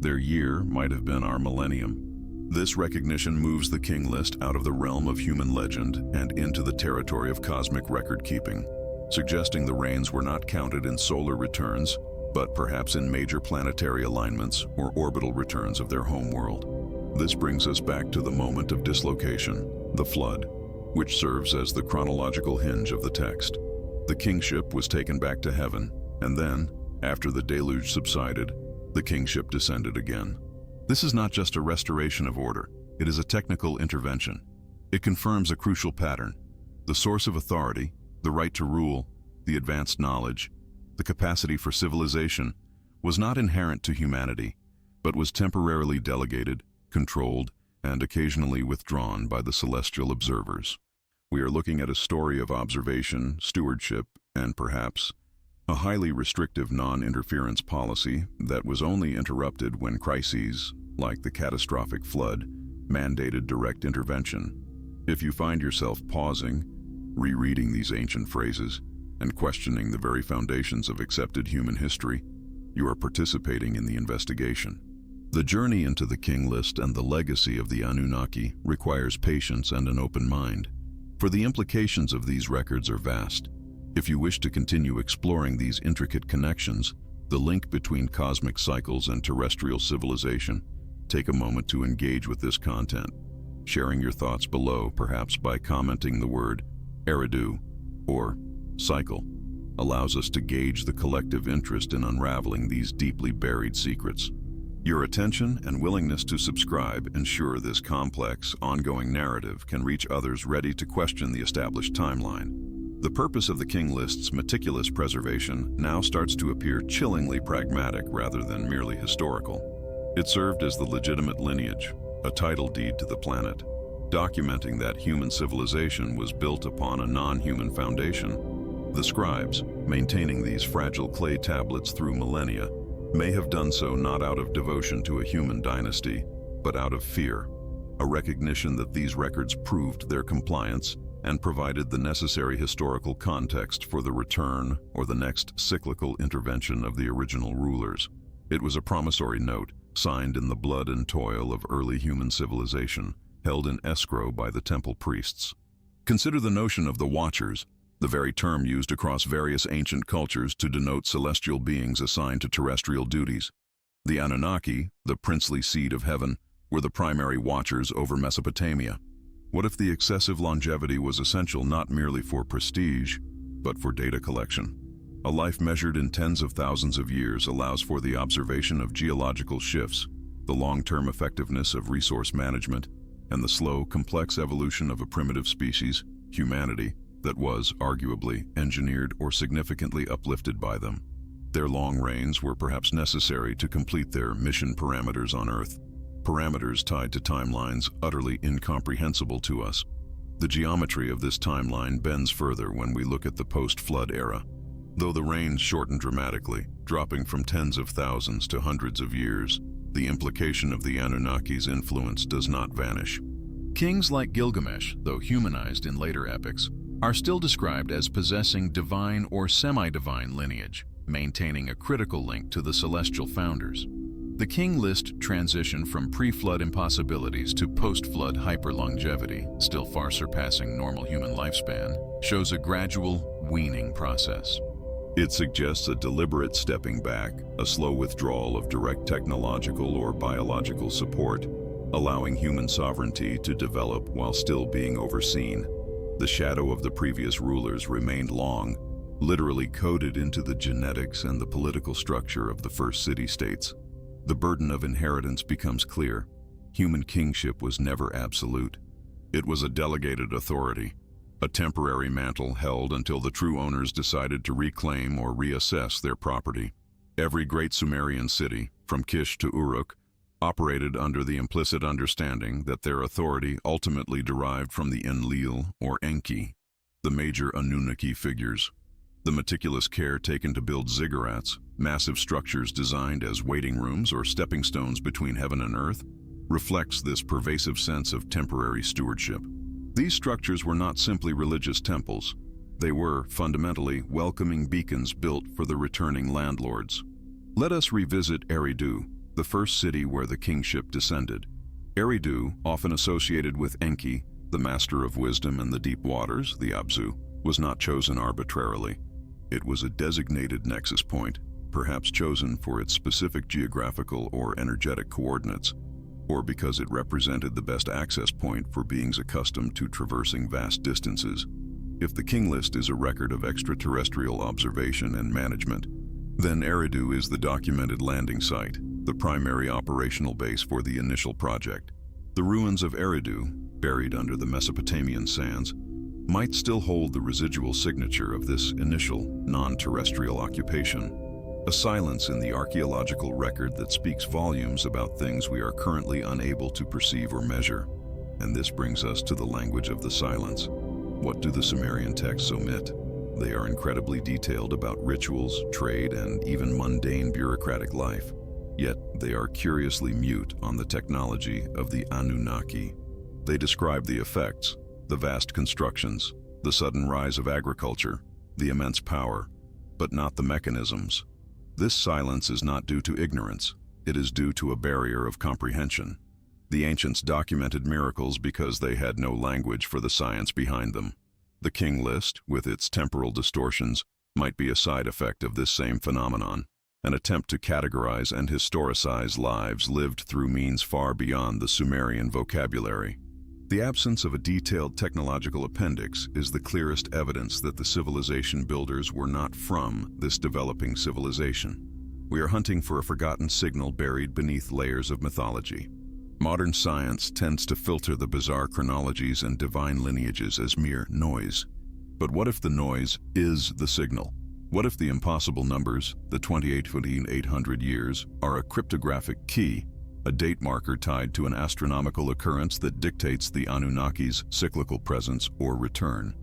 Their year might have been our millennium. This recognition moves the King List out of the realm of human legend and into the territory of cosmic record-keeping, suggesting the reigns were not counted in solar returns, but perhaps in major planetary alignments or orbital returns of their home world. This brings us back to the moment of dislocation, the flood, which serves as the chronological hinge of the text. The kingship was taken back to heaven, and then, after the deluge subsided, the kingship descended again. This is not just a restoration of order, it is a technical intervention. It confirms a crucial pattern. The source of authority, the right to rule, the advanced knowledge, the capacity for civilization, was not inherent to humanity, but was temporarily delegated, controlled, and occasionally withdrawn by the celestial observers. We are looking at a story of observation, stewardship, and perhaps a highly restrictive non-interference policy that was only interrupted when crises, like the catastrophic flood, mandated direct intervention. If you find yourself pausing, rereading these ancient phrases, and questioning the very foundations of accepted human history, you are participating in the investigation. The journey into the King List and the legacy of the Anunnaki requires patience and an open mind, for the implications of these records are vast. If you wish to continue exploring these intricate connections, the link between cosmic cycles and terrestrial civilization, take a moment to engage with this content, sharing your thoughts below, perhaps by commenting the word Eridu or cycle, allows us to gauge the collective interest in unraveling these deeply buried secrets. Your attention and willingness to subscribe ensure this complex, ongoing narrative can reach others ready to question the established timeline. The purpose of the King List's meticulous preservation now starts to appear chillingly pragmatic rather than merely historical. It served as the legitimate lineage, a title deed to the planet, documenting that human civilization was built upon a non-human foundation. The scribes, maintaining these fragile clay tablets through millennia, may have done so not out of devotion to a human dynasty, but out of fear, a recognition that these records proved their compliance and provided the necessary historical context for the return or the next cyclical intervention of the original rulers. It was a promissory note, signed in the blood and toil of early human civilization, held in escrow by the temple priests. Consider the notion of the Watchers, the very term used across various ancient cultures to denote celestial beings assigned to terrestrial duties. The Anunnaki, the princely seed of heaven, were the primary watchers over Mesopotamia. What if the excessive longevity was essential not merely for prestige, but for data collection? A life measured in tens of thousands of years allows for the observation of geological shifts, the long-term effectiveness of resource management, and the slow, complex evolution of a primitive species, humanity, that was, arguably, engineered or significantly uplifted by them. Their long reigns were perhaps necessary to complete their mission parameters on Earth, parameters tied to timelines utterly incomprehensible to us. The geometry of this timeline bends further when we look at the post-flood era. Though the reigns shortened dramatically, dropping from tens of thousands to hundreds of years, the implication of the Anunnaki's influence does not vanish. Kings like Gilgamesh, though humanized in later epics, are still described as possessing divine or semi-divine lineage, maintaining a critical link to the celestial founders. The King List transition from pre-flood impossibilities to post-flood hyper-longevity, still far surpassing normal human lifespan, shows a gradual weaning process. It suggests a deliberate stepping back, a slow withdrawal of direct technological or biological support, allowing human sovereignty to develop while still being overseen. The shadow of the previous rulers remained long, literally coded into the genetics and the political structure of the first city-states. The burden of inheritance becomes clear. Human kingship was never absolute. It was a delegated authority, a temporary mantle held until the true owners decided to reclaim or reassess their property. Every great Sumerian city, from Kish to Uruk, operated under the implicit understanding that their authority ultimately derived from the Enlil or Enki, the major Anunnaki figures. The meticulous care taken to build ziggurats, massive structures designed as waiting rooms or stepping stones between heaven and earth, reflects this pervasive sense of temporary stewardship. These structures were not simply religious temples. They were, fundamentally, welcoming beacons built for the returning landlords. Let us revisit Eridu, the first city where the kingship descended. Eridu, often associated with Enki, the master of wisdom and the deep waters, the Abzu, was not chosen arbitrarily. It was a designated nexus point, perhaps chosen for its specific geographical or energetic coordinates, or because it represented the best access point for beings accustomed to traversing vast distances. If the King List is a record of extraterrestrial observation and management, then Eridu is the documented landing site, the primary operational base for the initial project. The ruins of Eridu, buried under the Mesopotamian sands, might still hold the residual signature of this initial, non-terrestrial occupation. A silence in the archaeological record that speaks volumes about things we are currently unable to perceive or measure. And this brings us to the language of the silence. What do the Sumerian texts omit? They are incredibly detailed about rituals, trade, and even mundane bureaucratic life. Yet they are curiously mute on the technology of the Anunnaki. They describe the effects, the vast constructions, the sudden rise of agriculture, the immense power, but not the mechanisms. This silence is not due to ignorance, it is due to a barrier of comprehension. The ancients documented miracles because they had no language for the science behind them. The King List, with its temporal distortions, might be a side effect of this same phenomenon, an attempt to categorize and historicize lives lived through means far beyond the Sumerian vocabulary. The absence of a detailed technological appendix is the clearest evidence that the civilization builders were not from this developing civilization. We are hunting for a forgotten signal buried beneath layers of mythology. Modern science tends to filter the bizarre chronologies and divine lineages as mere noise. But what if the noise is the signal? What if the impossible numbers, the 28,800 years, are a cryptographic key, a date marker tied to an astronomical occurrence that dictates the Anunnaki's cyclical presence or return?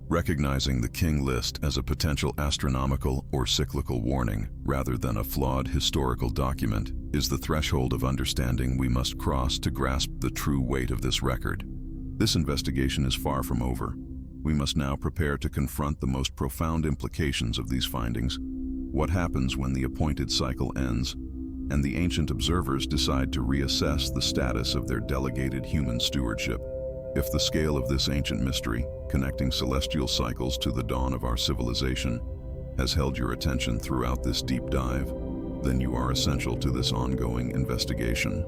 Recognizing the King List as a potential astronomical or cyclical warning, rather than a flawed historical document, is the threshold of understanding we must cross to grasp the true weight of this record. This investigation is far from over. We must now prepare to confront the most profound implications of these findings. What happens when the appointed cycle ends, and the ancient observers decide to reassess the status of their delegated human stewardship? If the scale of this ancient mystery, connecting celestial cycles to the dawn of our civilization, has held your attention throughout this deep dive, then you are essential to this ongoing investigation.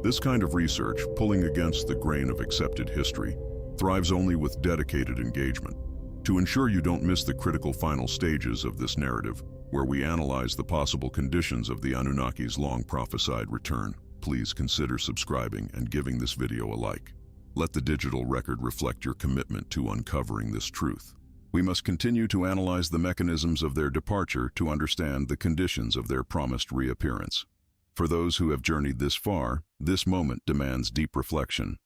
This kind of research, pulling against the grain of accepted history, thrives only with dedicated engagement. To ensure you don't miss the critical final stages of this narrative, where we analyze the possible conditions of the Anunnaki's long-prophesied return, please consider subscribing and giving this video a like. Let the digital record reflect your commitment to uncovering this truth. We must continue to analyze the mechanisms of their departure to understand the conditions of their promised reappearance. For those who have journeyed this far, this moment demands deep reflection.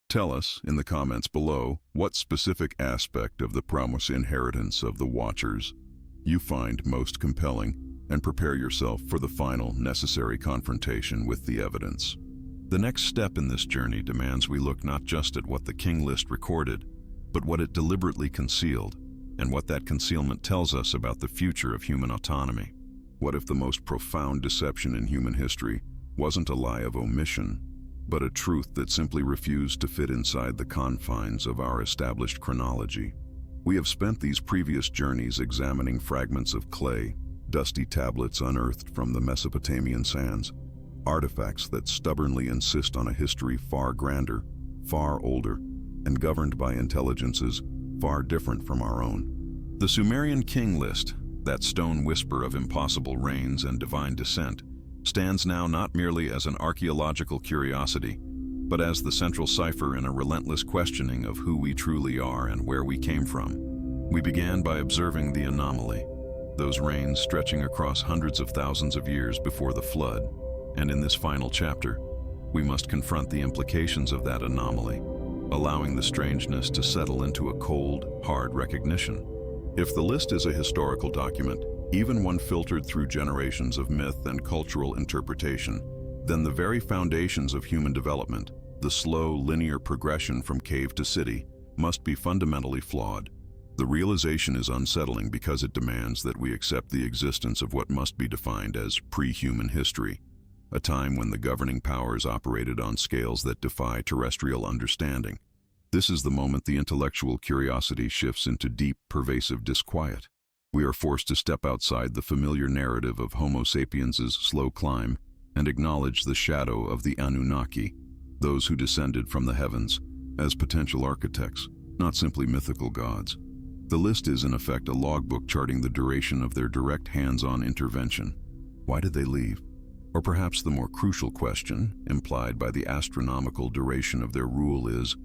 Tell us, in the comments below, what specific aspect of the promised inheritance of the Watchers you find most compelling, and prepare yourself for the final, necessary confrontation with the evidence. The next step in this journey demands we look not just at what the King List recorded, but what it deliberately concealed, and what that concealment tells us about the future of human autonomy. What if the most profound deception in human history wasn't a lie of omission, but a truth that simply refused to fit inside the confines of our established chronology? We have spent these previous journeys examining fragments of clay, dusty tablets unearthed from the Mesopotamian sands, artifacts that stubbornly insist on a history far grander, far older, and governed by intelligences far different from our own. The Sumerian King List, that stone whisper of impossible reigns and divine descent, stands now not merely as an archaeological curiosity, but as the central cipher in a relentless questioning of who we truly are and where we came from. We began by observing the anomaly, those reigns stretching across hundreds of thousands of years before the flood, and in this final chapter, we must confront the implications of that anomaly, allowing the strangeness to settle into a cold, hard recognition. If the list is a historical document, even one filtered through generations of myth and cultural interpretation, then the very foundations of human development, the slow, linear progression from cave to city, must be fundamentally flawed. The realization is unsettling because it demands that we accept the existence of what must be defined as pre-human history, a time when the governing powers operated on scales that defy terrestrial understanding. This is the moment the intellectual curiosity shifts into deep, pervasive disquiet. We are forced to step outside the familiar narrative of Homo sapiens' slow climb and acknowledge the shadow of the Anunnaki, those who descended from the heavens, as potential architects, not simply mythical gods. The list is in effect a logbook charting the duration of their direct hands-on intervention. Why did they leave? Or perhaps the more crucial question, implied by the astronomical duration of their rule, is,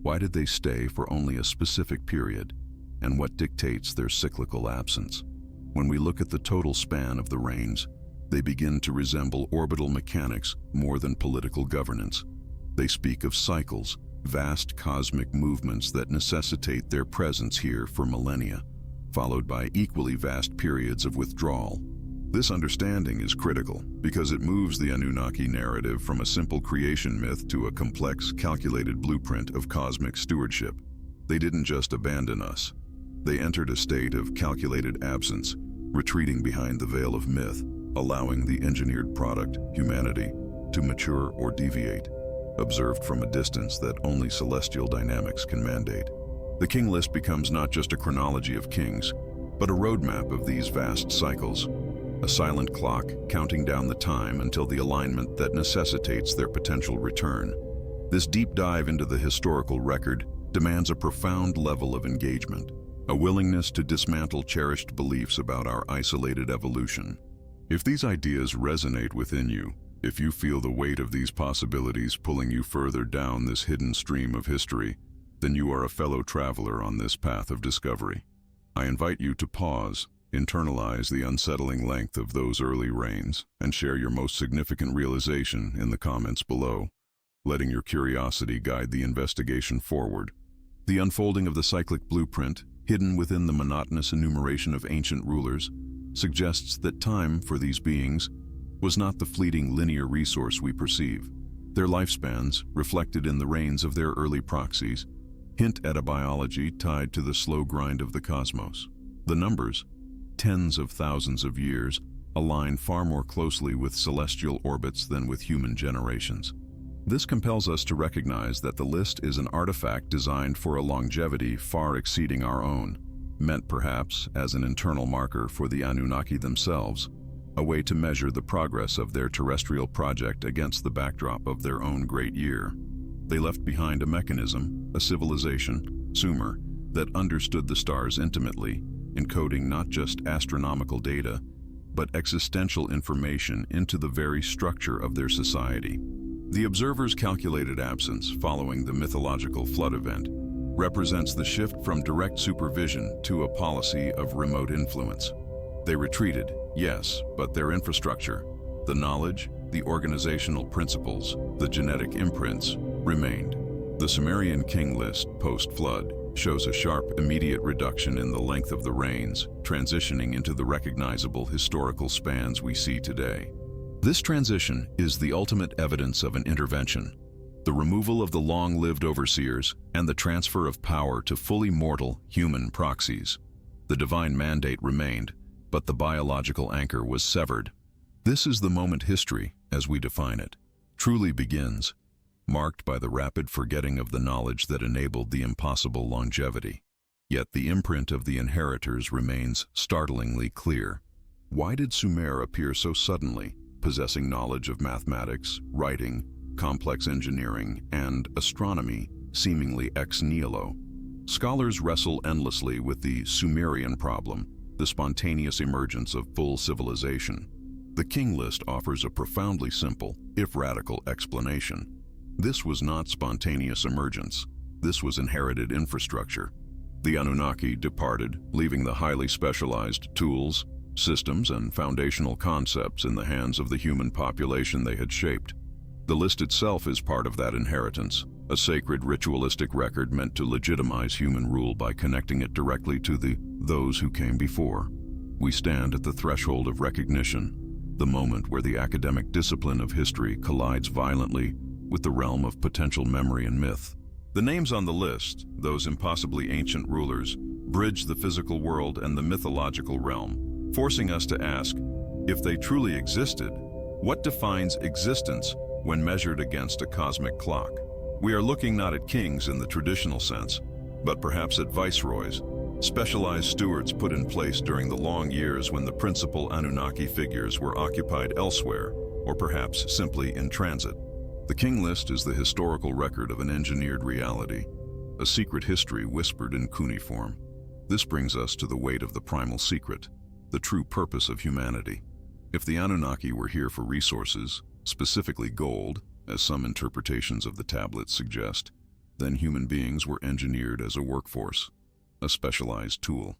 why did they stay for only a specific period, and what dictates their cyclical absence? When we look at the total span of the reigns, they begin to resemble orbital mechanics more than political governance. They speak of cycles, vast cosmic movements that necessitate their presence here for millennia, followed by equally vast periods of withdrawal. This understanding is critical because it moves the Anunnaki narrative from a simple creation myth to a complex, calculated blueprint of cosmic stewardship. They didn't just abandon us. They entered a state of calculated absence, retreating behind the veil of myth, allowing the engineered product, humanity, to mature or deviate, observed from a distance that only celestial dynamics can mandate. The King List becomes not just a chronology of kings, but a roadmap of these vast cycles, a silent clock counting down the time until the alignment that necessitates their potential return. This deep dive into the historical record demands a profound level of engagement, a willingness to dismantle cherished beliefs about our isolated evolution. If these ideas resonate within you, if you feel the weight of these possibilities pulling you further down this hidden stream of history, then you are a fellow traveler on this path of discovery. I invite you to pause, internalize the unsettling length of those early reigns, and share your most significant realization in the comments below, letting your curiosity guide the investigation forward. The unfolding of the cyclic blueprint, hidden within the monotonous enumeration of ancient rulers, suggests that time for these beings was not the fleeting linear resource we perceive. Their lifespans, reflected in the reigns of their early proxies, hint at a biology tied to the slow grind of the cosmos. The numbers, tens of thousands of years, align far more closely with celestial orbits than with human generations. This compels us to recognize that the list is an artifact designed for a longevity far exceeding our own, meant perhaps as an internal marker for the Anunnaki themselves, a way to measure the progress of their terrestrial project against the backdrop of their own great year. They left behind a mechanism, a civilization, Sumer, that understood the stars intimately, encoding not just astronomical data, but existential information into the very structure of their society. The observer's calculated absence following the mythological flood event represents the shift from direct supervision to a policy of remote influence. They retreated, yes, but their infrastructure, the knowledge, the organizational principles, the genetic imprints, remained. The Sumerian King List post-flood shows a sharp, immediate reduction in the length of the reigns, transitioning into the recognizable historical spans we see today. This transition is the ultimate evidence of an intervention, the removal of the long-lived overseers and the transfer of power to fully mortal human proxies. The divine mandate remained, but the biological anchor was severed. This is the moment history, as we define it, truly begins, marked by the rapid forgetting of the knowledge that enabled the impossible longevity. Yet the imprint of the inheritors remains startlingly clear. Why did Sumer appear so suddenly, possessing knowledge of mathematics, writing, complex engineering, and astronomy, seemingly ex nihilo? Scholars wrestle endlessly with the Sumerian problem, the spontaneous emergence of full civilization. The King List offers a profoundly simple, if radical, explanation. This was not spontaneous emergence. This was inherited infrastructure. The Anunnaki departed, leaving the highly specialized tools, systems, and foundational concepts in the hands of the human population they had shaped. The list itself is part of that inheritance, a sacred ritualistic record meant to legitimize human rule by connecting it directly to those who came before. We stand at the threshold of recognition, the moment where the academic discipline of history collides violently with the realm of potential memory and myth. The names on the list, those impossibly ancient rulers, bridge the physical world and the mythological realm, forcing us to ask, if they truly existed, what defines existence when measured against a cosmic clock? We are looking not at kings in the traditional sense, but perhaps at viceroys, specialized stewards put in place during the long years when the principal Anunnaki figures were occupied elsewhere, or perhaps simply in transit. The King List is the historical record of an engineered reality, a secret history whispered in cuneiform. This brings us to the weight of the primal secret, the true purpose of humanity. If the Anunnaki were here for resources, specifically gold, as some interpretations of the tablets suggest, then human beings were engineered as a workforce, a specialized tool.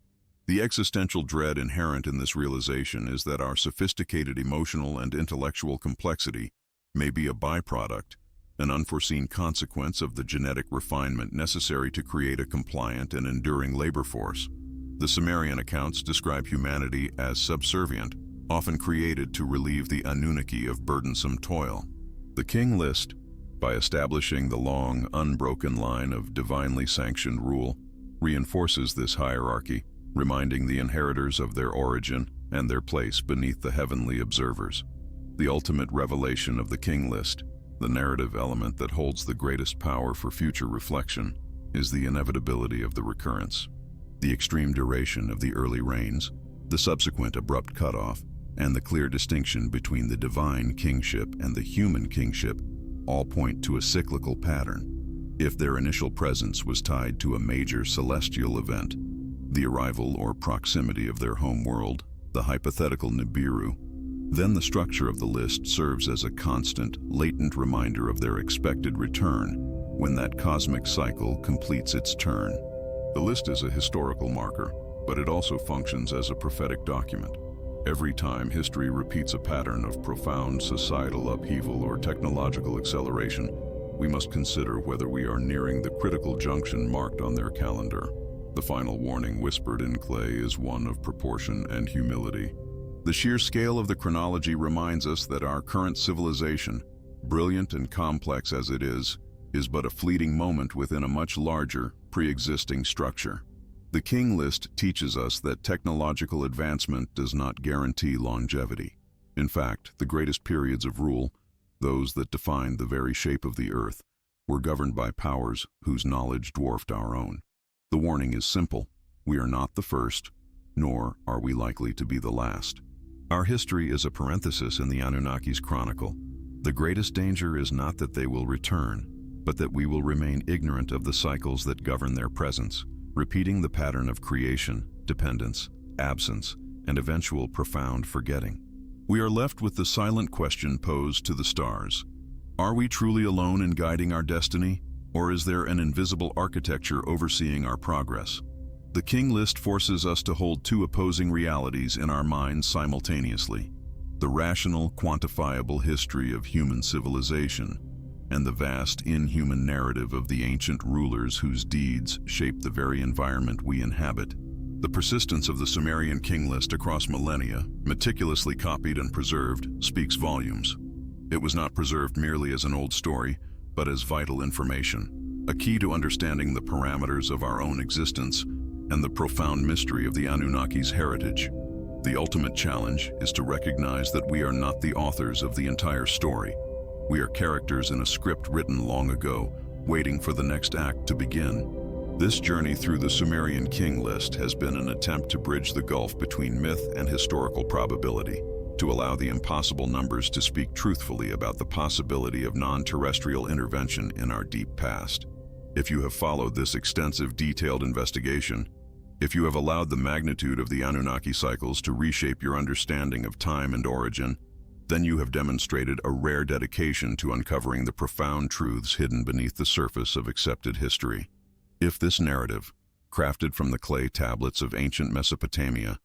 The existential dread inherent in this realization is that our sophisticated emotional and intellectual complexity may be a byproduct, an unforeseen consequence of the genetic refinement necessary to create a compliant and enduring labor force. The Sumerian accounts describe humanity as subservient, often created to relieve the Anunnaki of burdensome toil. The King List, by establishing the long, unbroken line of divinely sanctioned rule, reinforces this hierarchy, reminding the inheritors of their origin and their place beneath the heavenly observers. The ultimate revelation of the King List, the narrative element that holds the greatest power for future reflection, is the inevitability of the recurrence. The extreme duration of the early reigns, the subsequent abrupt cutoff, and the clear distinction between the divine kingship and the human kingship all point to a cyclical pattern. If their initial presence was tied to a major celestial event, the arrival or proximity of their home world, the hypothetical Nibiru, then the structure of the list serves as a constant, latent reminder of their expected return when that cosmic cycle completes its turn. The list is a historical marker, but it also functions as a prophetic document. Every time history repeats a pattern of profound societal upheaval or technological acceleration, we must consider whether we are nearing the critical junction marked on their calendar. The final warning whispered in clay is one of proportion and humility. The sheer scale of the chronology reminds us that our current civilization, brilliant and complex as it is but a fleeting moment within a much larger, pre-existing structure. The King List teaches us that technological advancement does not guarantee longevity. In fact, the greatest periods of rule, those that defined the very shape of the earth, were governed by powers whose knowledge dwarfed our own. The warning is simple: we are not the first, nor are we likely to be the last. Our history is a parenthesis in the Anunnaki's chronicle. The greatest danger is not that they will return, but that we will remain ignorant of the cycles that govern their presence, repeating the pattern of creation, dependence, absence, and eventual profound forgetting. We are left with the silent question posed to the stars. Are we truly alone in guiding our destiny, or is there an invisible architecture overseeing our progress? The King List forces us to hold two opposing realities in our minds simultaneously: the rational, quantifiable history of human civilization, and the vast, inhuman narrative of the ancient rulers whose deeds shape the very environment we inhabit. The persistence of the Sumerian King List across millennia, meticulously copied and preserved, speaks volumes. It was not preserved merely as an old story, but as vital information, a key to understanding the parameters of our own existence and the profound mystery of the Anunnaki's heritage. The ultimate challenge is to recognize that we are not the authors of the entire story. We are characters in a script written long ago, waiting for the next act to begin. This journey through the Sumerian King List has been an attempt to bridge the gulf between myth and historical probability, to allow the impossible numbers to speak truthfully about the possibility of non-terrestrial intervention in our deep past. If you have followed this extensive, detailed investigation, if you have allowed the magnitude of the Anunnaki cycles to reshape your understanding of time and origin, then you have demonstrated a rare dedication to uncovering the profound truths hidden beneath the surface of accepted history. If this narrative, crafted from the clay tablets of ancient Mesopotamia,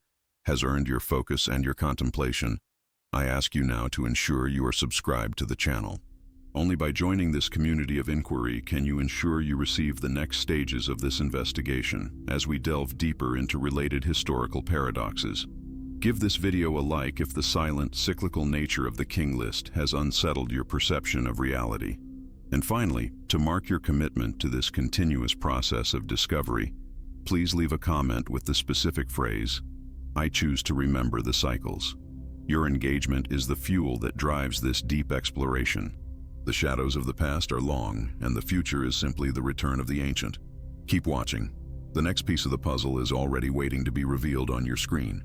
has earned your focus and your contemplation, I ask you now to ensure you are subscribed to the channel. Only by joining this community of inquiry can you ensure you receive the next stages of this investigation as we delve deeper into related historical paradoxes. Give this video a like if the silent, cyclical nature of the King List has unsettled your perception of reality. And finally, to mark your commitment to this continuous process of discovery, please leave a comment with the specific phrase, "I choose to remember the cycles." Your engagement is the fuel that drives this deep exploration. The shadows of the past are long, and the future is simply the return of the ancient. Keep watching. The next piece of the puzzle is already waiting to be revealed on your screen.